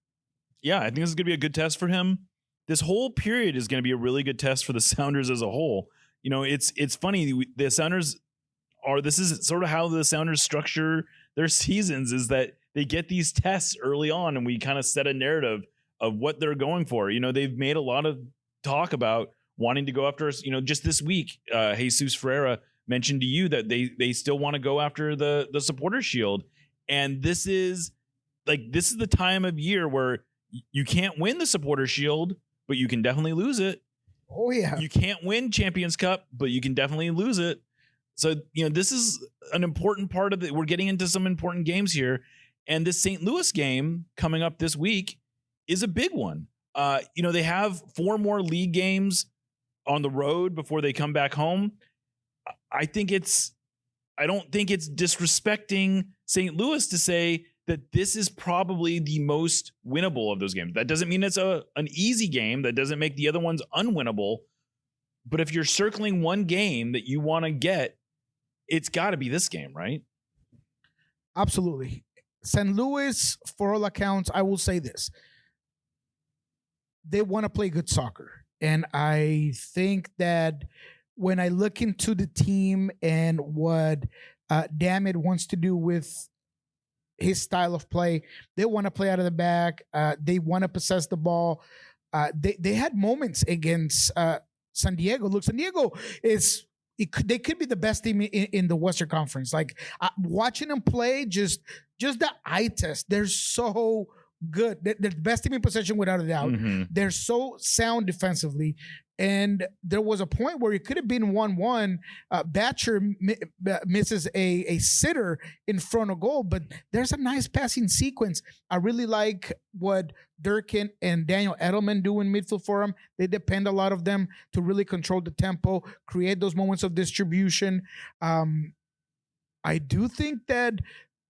Yeah, I think this is going to be a good test for him. This whole period is going to be a really good test for the Sounders as a whole. It's funny. The Sounders this is sort of how the Sounders structure their seasons, is that they get these tests early on and we kind of set a narrative of what they're going for. They've made a lot of talk about wanting to go after us. Just this week, Jesus Ferreira mentioned to you that they still want to go after the supporter shield. And this is the time of year where you can't win the supporter shield, but you can definitely lose it. Oh yeah. You can't win Champions Cup, but you can definitely lose it. So, this is an important part of it. We're getting into some important games here. And this St. Louis game coming up this week is a big one. They have 4 more league games on the road before they come back home. I don't think it's disrespecting St. Louis to say that this is probably the most winnable of those games. That doesn't mean it's an easy game. That doesn't make the other ones unwinnable. But if you're circling one game that you want to get, it's got to be this game, right? Absolutely. St. Louis, for all accounts, I will say this. They want to play good soccer. And I think that when I look into the team and what Dammit wants to do with his style of play, they want to play out of the back. They want to possess the ball. They had moments against San Diego. Look, San Diego they could be the best team in the Western Conference. Like watching them play, just the eye test. They're so good. They're the best team in possession without a doubt. Mm-hmm. They're so sound defensively. And there was a point where it could have been 1-1. Batcher misses a sitter in front of goal, but there's a nice passing sequence. I really like what Durkin and Daniel Edelman do in midfield for them. They depend a lot of them to really control the tempo, create those moments of distribution. I do think that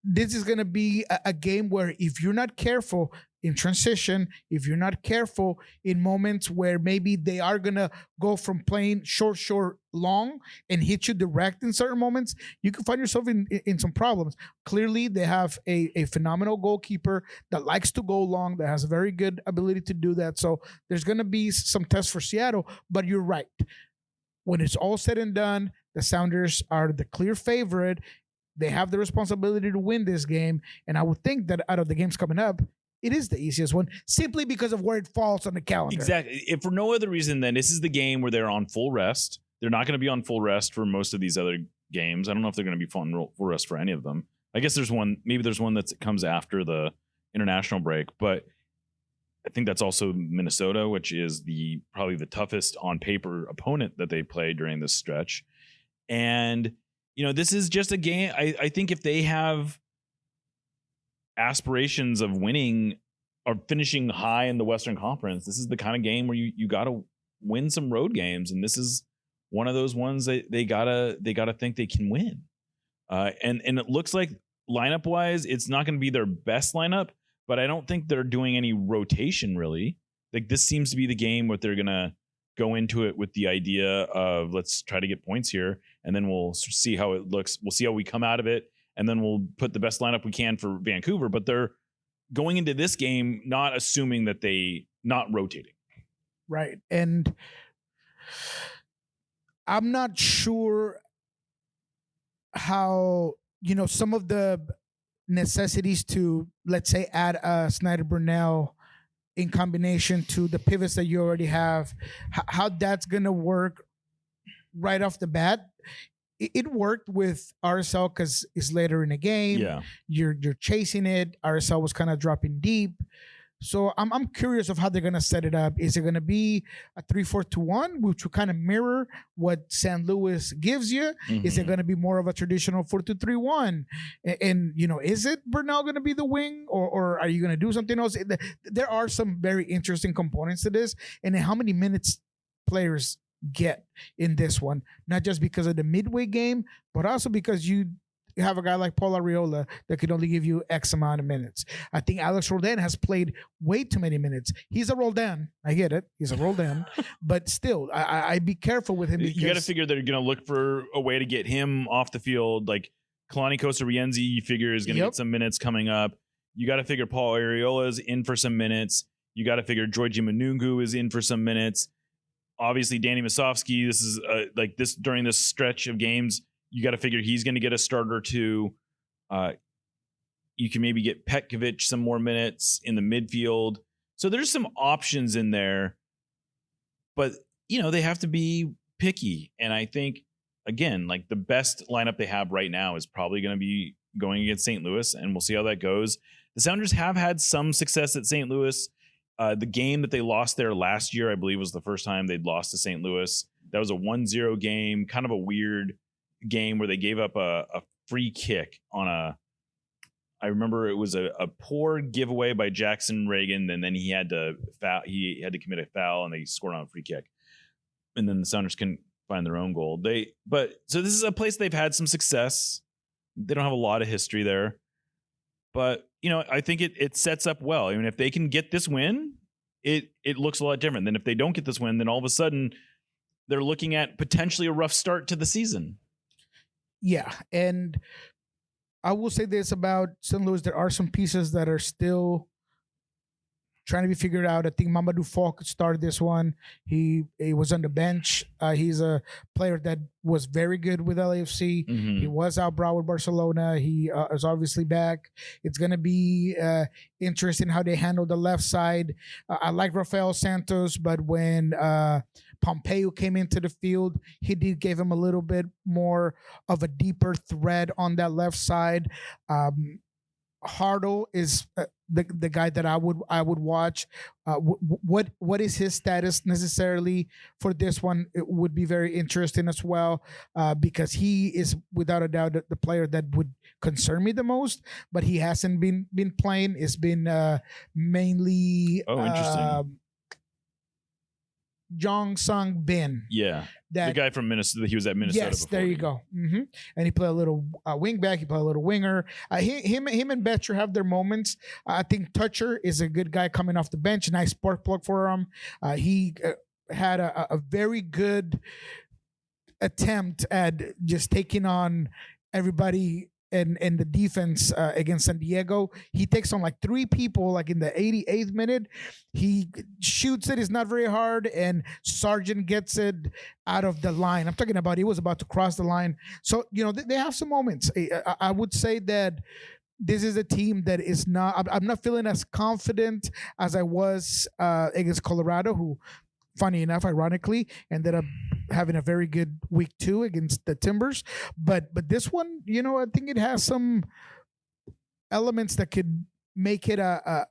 this is going to be a game where if you're not careful in transition, if you're not careful in moments where maybe they are going to go from playing short, long and hit you direct in certain moments, you can find yourself in some problems. Clearly, they have a phenomenal goalkeeper that likes to go long, that has a very good ability to do that. So there's going to be some tests for Seattle, but you're right. When it's all said and done, the Sounders are the clear favorite. They have the responsibility to win this game. And I would think that out of the games coming up, it is the easiest one simply because of where it falls on the calendar. Exactly. If for no other reason than this is the game where they're on full rest. They're not going to be on full rest for most of these other games. I don't know if they're going to be on full rest for any of them. I guess there's one that comes after the international break, but I think that's also Minnesota, which is probably the toughest on paper opponent that they play during this stretch. And this is just a game. I think if they have aspirations of winning or finishing high in the Western Conference, this is the kind of game where you got to win some road games, and this is one of those ones that they gotta think they can win. And it looks like lineup wise, it's not going to be their best lineup, but I don't think they're doing any rotation really. Like this seems to be the game where they're gonna go into it with the idea of let's try to get points here, and then we'll see how it looks. We'll see how we come out of it, and then we'll put the best lineup we can for Vancouver. But they're going into this game not assuming that not rotating. Right. And I'm not sure how, some of the necessities to, let's say, add Snyder Burnell in combination to the pivots that you already have, how that's going to work right off the bat. It worked with RSL because it's later in the game. Yeah. You're chasing it. RSL was kind of dropping deep. So I'm curious of how they're going to set it up. Is it going to be a 3-4-2-1, which will kind of mirror what St. Louis gives you? Mm-hmm. Is it going to be more of a traditional 4-2-3-1? And is it Bernal going to be the wing, or are you going to do something else? There are some very interesting components to this, and how many minutes players get in this one, not just because of the midway game, but also because you have a guy like Paul Arriola that could only give you X amount of minutes. I think Alex Roldan has played way too many minutes. He's a Roldan. I get it. He's a Roldan. But still, I'd be careful with him. You got to figure they're going to look for a way to get him off the field. Like Kalani Costa-Rienzi, you figure is going to get some minutes coming up. You got to figure Paul Arriola is in for some minutes. You got to figure Georgi Minoungou is in for some minutes. Obviously, Danny Masovsky, this is during this stretch of games, you got to figure he's going to get a start or two. You can maybe get Petkovic some more minutes in the midfield. So there's some options in there, but they have to be picky. And I think, again, like the best lineup they have right now is probably going to be going against St. Louis, and we'll see how that goes. The Sounders have had some success at St. Louis. The game that they lost there last year, I believe, was the first time they'd lost to St. Louis. That was a 1-0 game, kind of a weird game where they gave up a free kick on I remember it was a poor giveaway by Jackson Reagan, and then he had to commit a foul, and they scored on a free kick. And then the Sounders couldn't find their own goal. So this is a place they've had some success. They don't have a lot of history there. But, I think it sets up well. I mean, if they can get this win, it looks a lot different than if they don't get this win, then all of a sudden they're looking at potentially a rough start to the season. Yeah, and I will say this about St. Louis. There are some pieces that are still trying to be figured out. I think Mamadou Falk started this one. He was on the bench. He's a player that was very good with LAFC. Mm-hmm. He was out broad with Barcelona. He is obviously back. It's going to be interesting how they handle the left side. I like Rafael Santos, but when Pompeo came into the field. He did give him a little bit more of a deeper thread on that left side. Hartle is the guy that I would watch. What is his status necessarily for this one? It would be very interesting as well, because he is without a doubt the player that would concern me the most. But he hasn't been playing. It's been mainly interesting. Jong Sung Bin. Yeah. The guy from Minnesota. He was at Minnesota. Yes, before. there you go. And he played a little wing back. He played a little winger. Him and Betcher have their moments. I think Toucher is a good guy coming off the bench. Nice spark plug for him. He had a very good attempt at just taking on everybody and the defense against San Diego. He takes on like 3 people like in the 88th minute. He shoots it. It's not very hard, and Sargent gets it out of the line. I'm talking about he was about to cross the line. So, they have some moments. I would say that this is a team that is not, I'm not feeling as confident as I was against Colorado, who, funny enough, ironically, ended up having a very good week 2 against the Timbers. But this one, I think it has some elements that could make it a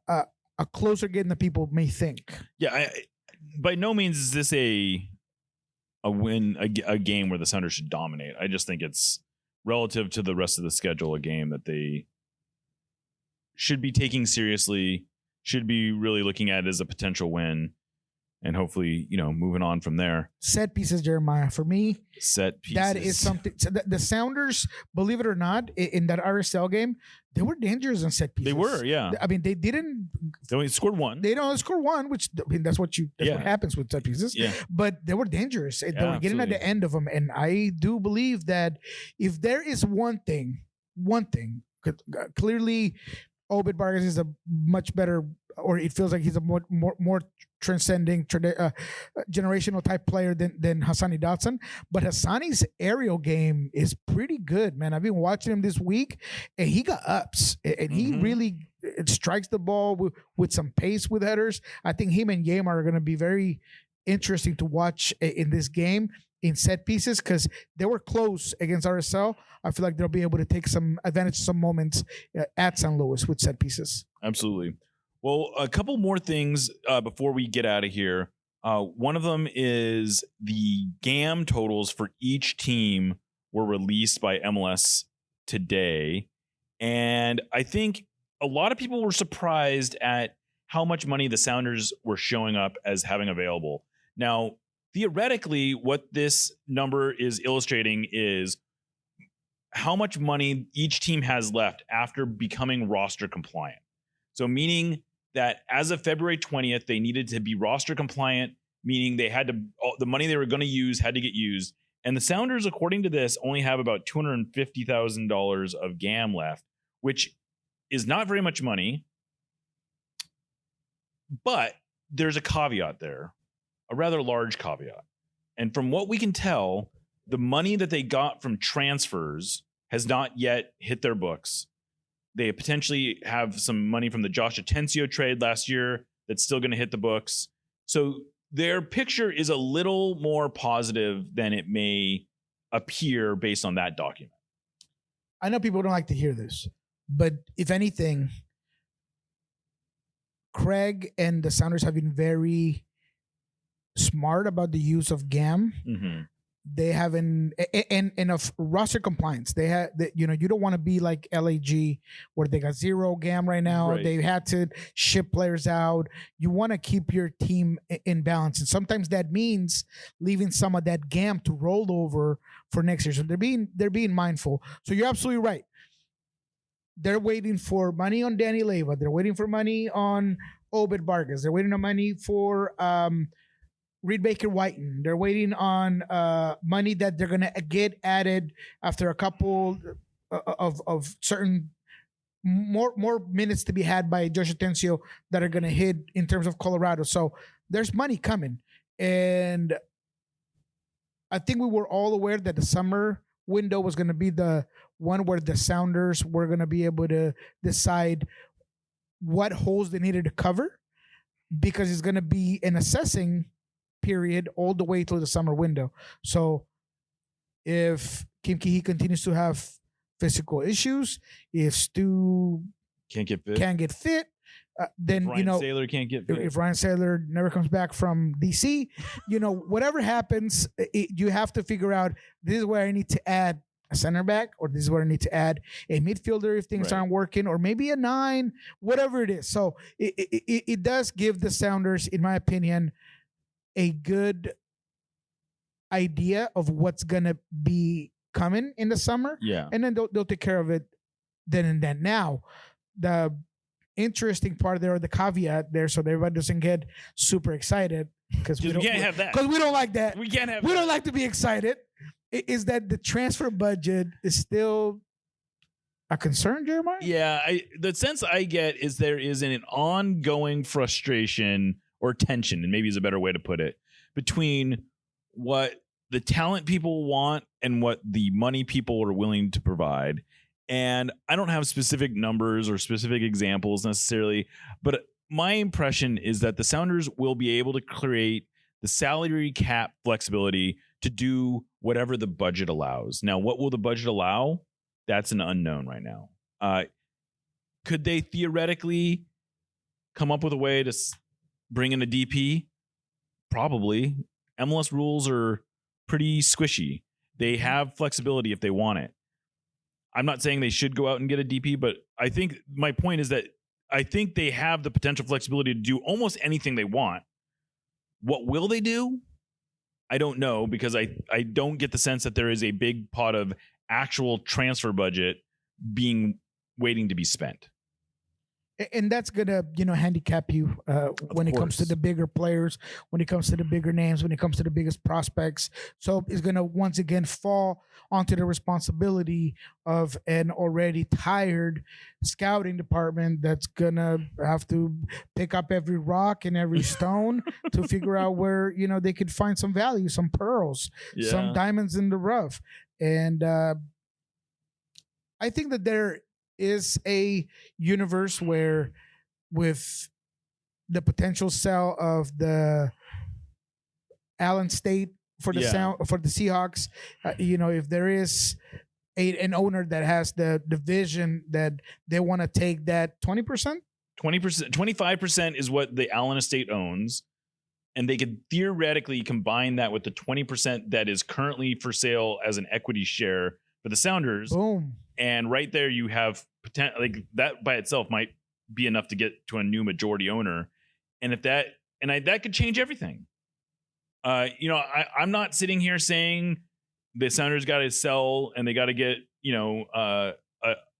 closer game than people may think. Yeah, by no means is this a win, a game where the Sounders should dominate. I just think it's relative to the rest of the schedule, a game that they should be taking seriously, should be really looking at it as a potential win. And hopefully, moving on from there. Set pieces, Jeremiah. For me, set pieces. That is something. So the Sounders, believe it or not, in that RSL game, they were dangerous on set pieces. They were, yeah. I mean, they didn't. They only scored 1. They only scored 1, which that's what happens with set pieces. Yeah. But they were dangerous. They were getting at absolutely. the end of them, and I do believe that if there is one thing, clearly, Obed Vargas is a much better, or it feels like he's a more transcending generational type player than Hassani Dotson. But Hassani's aerial game is pretty good, man. I've been watching him this week, and he got ups, and he really strikes the ball with some pace with headers. I think him and Yama are going to be very interesting to watch in this game in set pieces, because they were close against RSL. I feel like they'll be able to take some advantage of some moments at San Luis with set pieces. Absolutely. Well, a couple more things before we get out of here. One of them is the GAM totals for each team were released by MLS today. And I think a lot of people were surprised at how much money the Sounders were showing up as having available. Now, theoretically, what this number is illustrating is how much money each team has left after becoming roster compliant. So meaning that as of February 20th, they needed to be roster compliant, meaning they had to, the money they were going to use had to get used. And the Sounders, according to this, only have about $250,000 of GAM left, which is not very much money. But there's a caveat there, a rather large caveat. And from what we can tell, the money that they got from transfers has not yet hit their books. They potentially have some money from the Josh Atencio trade last year that's still going to hit the books. So their picture is a little more positive than it may appear based on that document. I know people don't like to hear this, but if anything, Craig and the Sounders have been very smart about the use of GAM. Mm-hmm. They haven't, and of roster compliance. They had, you don't want to be like LAG where they got 0 GAM right now. Right. They had to ship players out. You want to keep your team in balance, and sometimes that means leaving some of that GAM to roll over for next year. So they're being mindful. So you're absolutely right. They're waiting for money on Danny Leyva. They're waiting for money on Obed Vargas. They're waiting on money for Reed Baker Whiten. They're waiting on money that they're going to get added after a couple of certain more minutes to be had by Josh Atencio that are going to hit in terms of Colorado. So there's money coming. And I think we were all aware that the summer window was going to be the one where the Sounders were going to be able to decide what holes they needed to cover, because it's going to be an assessing period all the way through the summer window. So if Kim Kee-Hee continues to have physical issues, if Stu Can't get fit. can't get fit, then Ryan Saylor can't get fit. if Ryan Saylor never comes back from DC, whatever happens, you have to figure out, this is where I need to add a center back, or this is where I need to add a midfielder if things aren't working, or maybe a 9, whatever it is. So it does give the Sounders, in my opinion, a good idea of what's gonna be coming in the summer. Yeah. And then they'll take care of it then and then. Now, the interesting part there, or the caveat there, so that everybody doesn't get super excited, because we can't have that. Because we don't like that. We can't have We that. don't like to be excited. Is that the transfer budget is still a concern, Jeremiah? Yeah, the sense I get is there is an ongoing frustration or tension, and maybe is a better way to put it, between what the talent people want and what the money people are willing to provide. And I don't have specific numbers or specific examples necessarily, but my impression is that the Sounders will be able to create the salary cap flexibility to do whatever the budget allows. Now, what will the budget allow? That's an unknown right now. Could they theoretically come up with a way to bring in a DP? Probably. MLS rules are pretty squishy. They have flexibility if they want it. I'm not saying they should go out and get a DP, but I think my point is that I think they have the potential flexibility to do almost anything they want. What will they do? I don't know, because I don't get the sense that there is a big pot of actual transfer budget waiting to be spent. And that's gonna, handicap you when it comes to the bigger players, when it comes to the bigger names, when it comes to the biggest prospects. So it's gonna once again fall onto the responsibility of an already tired scouting department that's gonna have to pick up every rock and every stone to figure out where they could find some value, some pearls, some diamonds in the rough. And I think that there is a universe where, with the potential sale of the Allen State for the for the Seahawks, if there is an owner that has the vision that they want to take that 20%, 25% is what the Allen Estate owns, and they could theoretically combine that with the 20% that is currently for sale as an equity share for the Sounders. Boom. And right there, you have potential, like that by itself might be enough to get to a new majority owner. And if that, that could change everything. I'm not sitting here saying the Sounders got to sell and they got to get,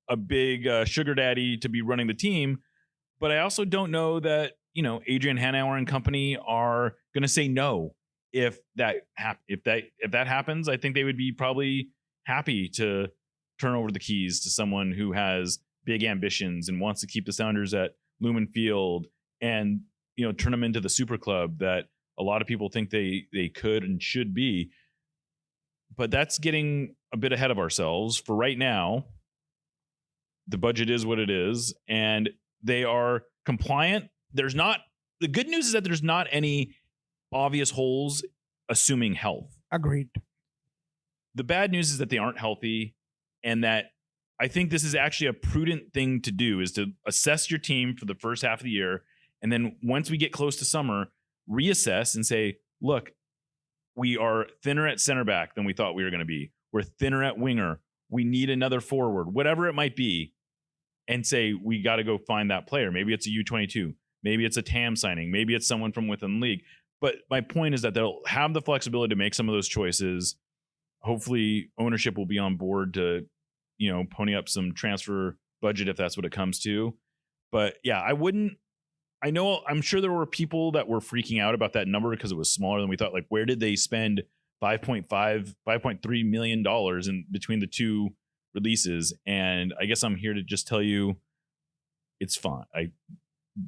a big sugar daddy to be running the team. But I also don't know that, Adrian Hanauer and company are going to say no if that happens. I think they would be probably happy to turn over the keys to someone who has big ambitions and wants to keep the Sounders at Lumen Field and, turn them into the super club that a lot of people think they could and should be. But that's getting a bit ahead of ourselves. For right now, the budget is what it is, and they are compliant. The good news is that there's not any obvious holes, assuming health. Agreed. The bad news is that they aren't healthy, and that I think this is actually a prudent thing to do, is to assess your team for the first half of the year. And then once we get close to summer, reassess and say, look, we are thinner at center back than we thought we were going to be. We're thinner at winger. We need another forward, whatever it might be. And say, we got to go find that player. Maybe it's a U22. Maybe it's a TAM signing. Maybe it's someone from within the league. But my point is that they'll have the flexibility to make some of those choices. Hopefully ownership will be on board to, pony up some transfer budget if that's what it comes to. But yeah, I'm sure there were people that were freaking out about that number because it was smaller than we thought. Like, where did they spend $5.3 million in between the two releases? And I guess I'm here to just tell you it's fine. I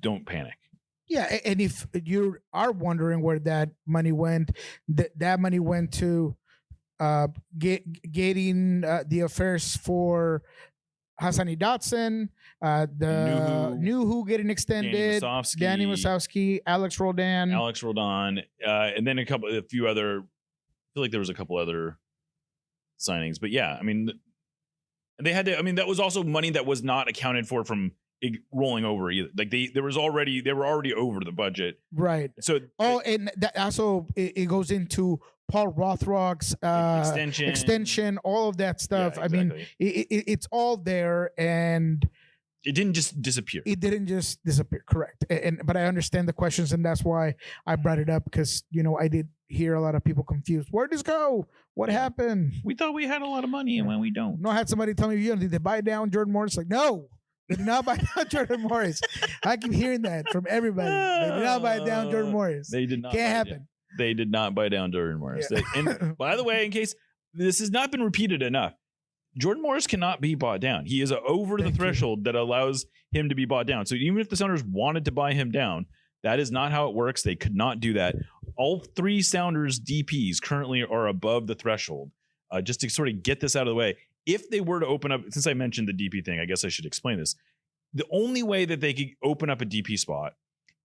don't panic. Yeah, and if you are wondering where that money went, that money went to getting the affairs for Hassani Dotson, the Nuhu getting extended, Danny Wasowski, Alex Roldan, and then a few other. I feel like there was a couple other signings, but yeah, I mean, they had to. I mean, that was also money that was not accounted for from rolling over either. Like they were already over the budget, right? So and that also it goes into Paul Rothrock's extension, all of that stuff. Yeah, exactly. I mean, it's all there, and it didn't just disappear. It didn't just disappear, correct? But I understand the questions, and that's why I brought it up, because I did hear a lot of people confused. Where'd this go? What happened? We thought we had a lot of money, and when we don't. No, I had somebody tell me, did they buy down Jordan Morris? Like, no. They did not buy down Jordan Morris. I keep hearing that from everybody. They did not buy down Jordan Morris. They did not. Can't happen. They did not buy down Jordan Morris. Yeah. And by the way, in case this has not been repeated enough, Jordan Morris cannot be bought down. He is over the threshold that allows him to be bought down. So even if the Sounders wanted to buy him down, that is not how it works. They could not do that. All three Sounders DPs currently are above the threshold. Just to sort of get this out of the way, if they were to open up, since I mentioned the DP thing, I guess I should explain this. The only way that they could open up a DP spot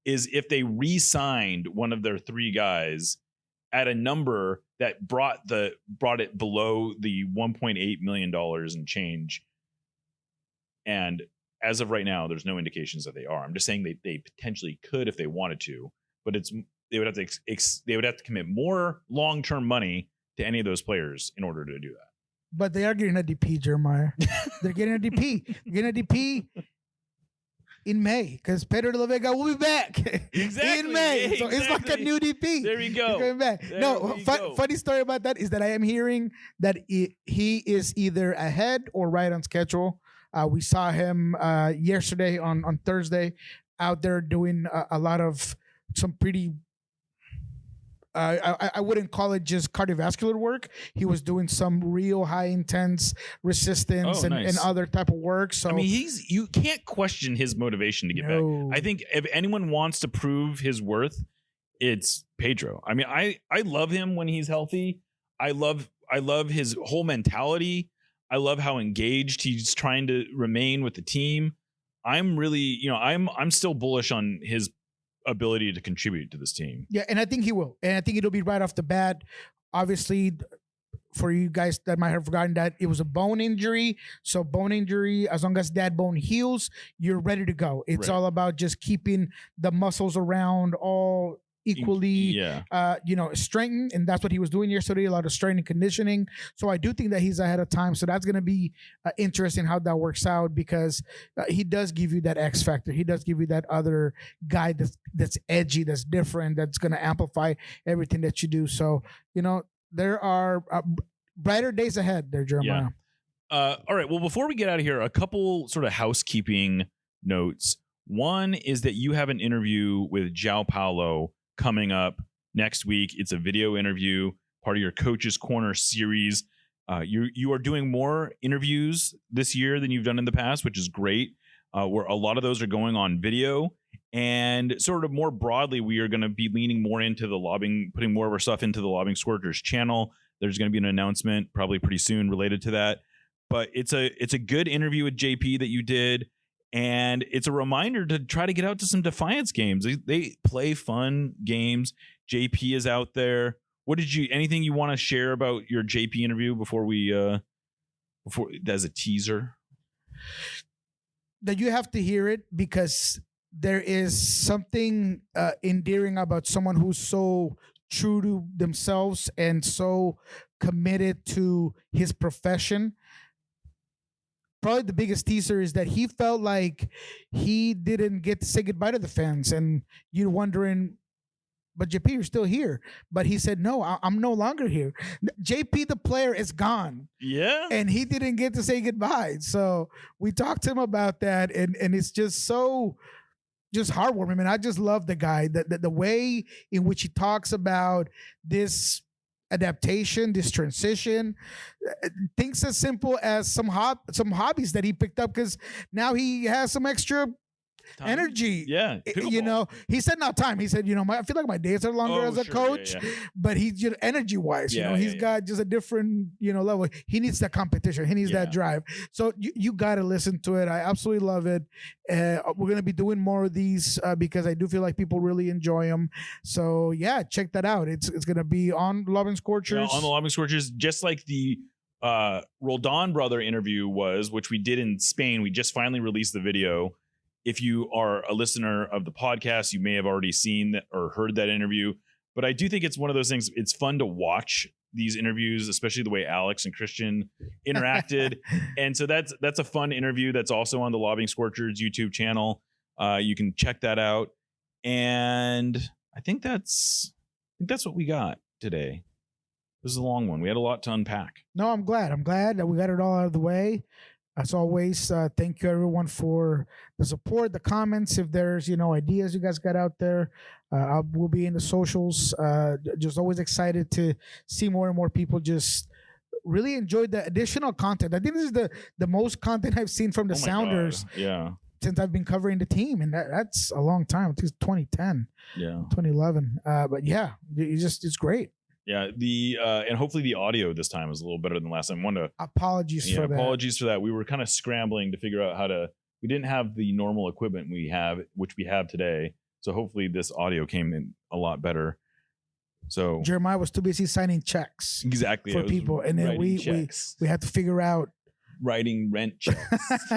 is if they re-signed one of their three guys at a number that brought it below the $1.8 million and change. And as of right now, there's no indications that they are. I'm just saying they potentially could if they wanted to, but they would have to commit more long-term money to any of those players in order to do that. But they are getting a DP, Jeremiah. They're getting a DP. They're getting a DP in May, because Pedro de la Vega will be back. Exactly. In May. So it's like a new DP. There you go. He's coming back. Funny story about that is that I am hearing that he is either ahead or right on schedule. We saw him yesterday on Thursday out there doing a lot of some pretty I wouldn't call it just cardiovascular work. He was doing some real high intense resistance and other type of work. So I mean, you can't question his motivation to get back. I think if anyone wants to prove his worth, it's Pedro. I mean, I love him when he's healthy. I love his whole mentality. I love how engaged he's trying to remain with the team. I'm really, I'm still bullish on his ability to contribute to this team. Yeah, and I think he will. And I think it'll be right off the bat. Obviously, for you guys that might have forgotten, that it was a bone injury. So bone injury, as long as that bone heals, you're ready to go. It's all about just keeping the muscles around all equally strengthened, and that's what he was doing yesterday, a lot of strength and conditioning. So I do think that he's ahead of time, so that's going to be interesting how that works out, because he does give you that X factor. He does give you that other guy that's edgy, that's different, that's going to amplify everything that you do. So there are brighter days ahead there, Jeremiah. All right, well, before we get out of here, a couple sort of housekeeping notes. One is that you have an interview with João Paulo coming up next week. It's a video interview, part of your Coach's Corner series. You are doing more interviews this year than you've done in the past, which is great. Where a lot of those are going on video, and sort of more broadly, we are going to be leaning more into the lobbing, putting more of our stuff into the Lobbing Squirters channel. There's going to be an announcement probably pretty soon related to that. But it's a good interview with JP that you did. And it's a reminder to try to get out to some Defiance games. They play fun games. JP is out there. Anything you want to share about your JP interview before as a teaser? That you have to hear it, because there is something endearing about someone who's so true to themselves and so committed to his profession. Probably the biggest teaser is that he felt like he didn't get to say goodbye to the fans, and you're wondering, but JP, you're still here. But he said, no, I'm no longer here. JP, the player, is gone. Yeah. And he didn't get to say goodbye. So we talked to him about that, and it's just so just heartwarming. I mean, I just love the guy, the way in which he talks about this adaptation, this transition, things as simple as some hobbies that he picked up, because now he has some extra energy. Yeah, You know, he said not time. He said, you know, I feel like my days are longer as a coach, but he's just energy wise. You know, he's got just a different, you know, level. He needs that competition. He needs that drive. So you got to listen to it. I absolutely love it. We're gonna be doing more of these because I do feel like people really enjoy them. So yeah, check that out. It's gonna be on Loving Scorchers. On the Loving Scorchers, just like the Roldan brother interview was, which we did in Spain. We just finally released the video. If you are a listener of the podcast, you may have already seen that or heard that interview. But I do think it's one of those things. It's fun to watch these interviews, especially the way Alex and Christian interacted. And so that's a fun interview that's also on the Loving Scorchers YouTube channel. You can check that out. And I think that's what we got today. This is a long one. We had a lot to unpack. No, I'm glad. I'm glad that we got it all out of the way. As always, thank you everyone for the support, the comments. If there's, you know, ideas you guys got out there, we'll be in the socials. Just always excited to see more and more people just really enjoy the additional content. I think this is the most content I've seen from the Sounders. God. Yeah. Since I've been covering the team, and that's a long time. I think it's 2010. Yeah. 2011. But yeah, it's great. Yeah, and hopefully the audio this time is a little better than last time. Apologies for that. Apologies for that. We were kind of scrambling to figure out we didn't have the normal equipment which we have today. So hopefully this audio came in a lot better. So Jeremiah was too busy signing checks exactly for people, and then we had to figure out writing rent checks.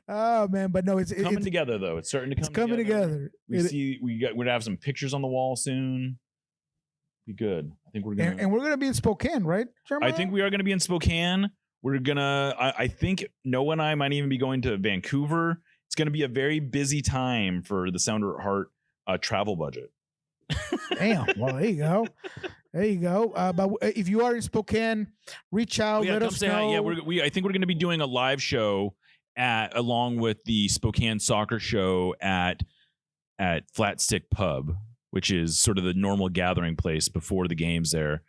Oh man, but no, it's coming together though. It's starting to come. It's coming together. We're gonna have some pictures on the wall soon. Be good. I think we're gonna and we're gonna be in Spokane, right, Jeremiah? I think we are gonna be in Spokane. We're gonna. I think Noah and I might even be going to Vancouver. It's gonna be a very busy time for the Sounder at Heart travel budget. Damn. Well, there you go. There you go. But if you are in Spokane, reach out. Let us know. Yeah, I think we're gonna be doing a live show along with the Spokane Soccer Show at Flat Stick Pub, which is sort of the normal gathering place before the games there.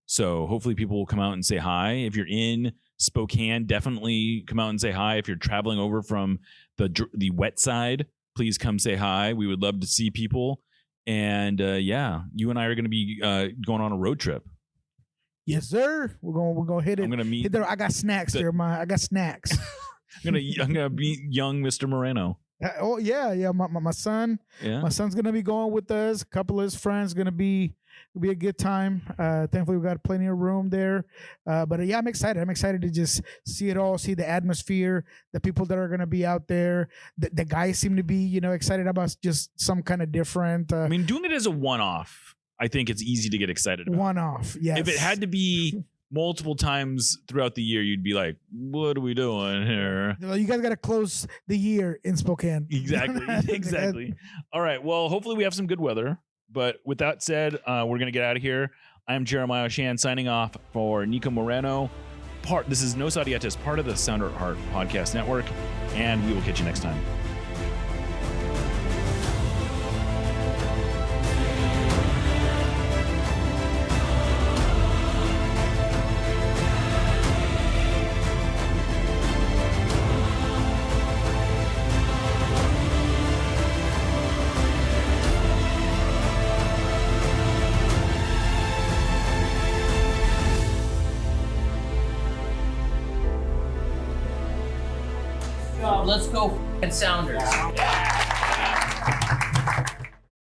So hopefully people will come out and say hi. If you're in Spokane, definitely come out and say hi. If you're traveling over from the wet side, please come say hi. We would love to see people. And you and I are going to be going on a road trip. Yes, sir. We're gonna hit it. I'm gonna meet. Hit there. I got snacks, Jeremiah. I got snacks. I'm gonna meet young Mr. Moreno. Oh yeah. My son. Yeah. My son's gonna be going with us. A couple of his friends. It'll be a good time. Thankfully, we got plenty of room there. But yeah, I'm excited. I'm excited to just see it all, see the atmosphere, the people that are gonna be out there. The guys seem to be, excited about just some kind of different. I mean, doing it as a one-off, I think it's easy to get excited about. One-off, yes. If it had to be multiple times throughout the year, you'd be like, what are we doing here? Well, you guys got to close the year in Spokane. Exactly. All right. Well, hopefully we have some good weather. But with that said, we're going to get out of here. I'm Jeremiah Oshan signing off for Niko Moreno. This is Nos Audietes, part of the Sounder at Heart podcast network. And we will catch you next time. Let's go Sounders. Yeah.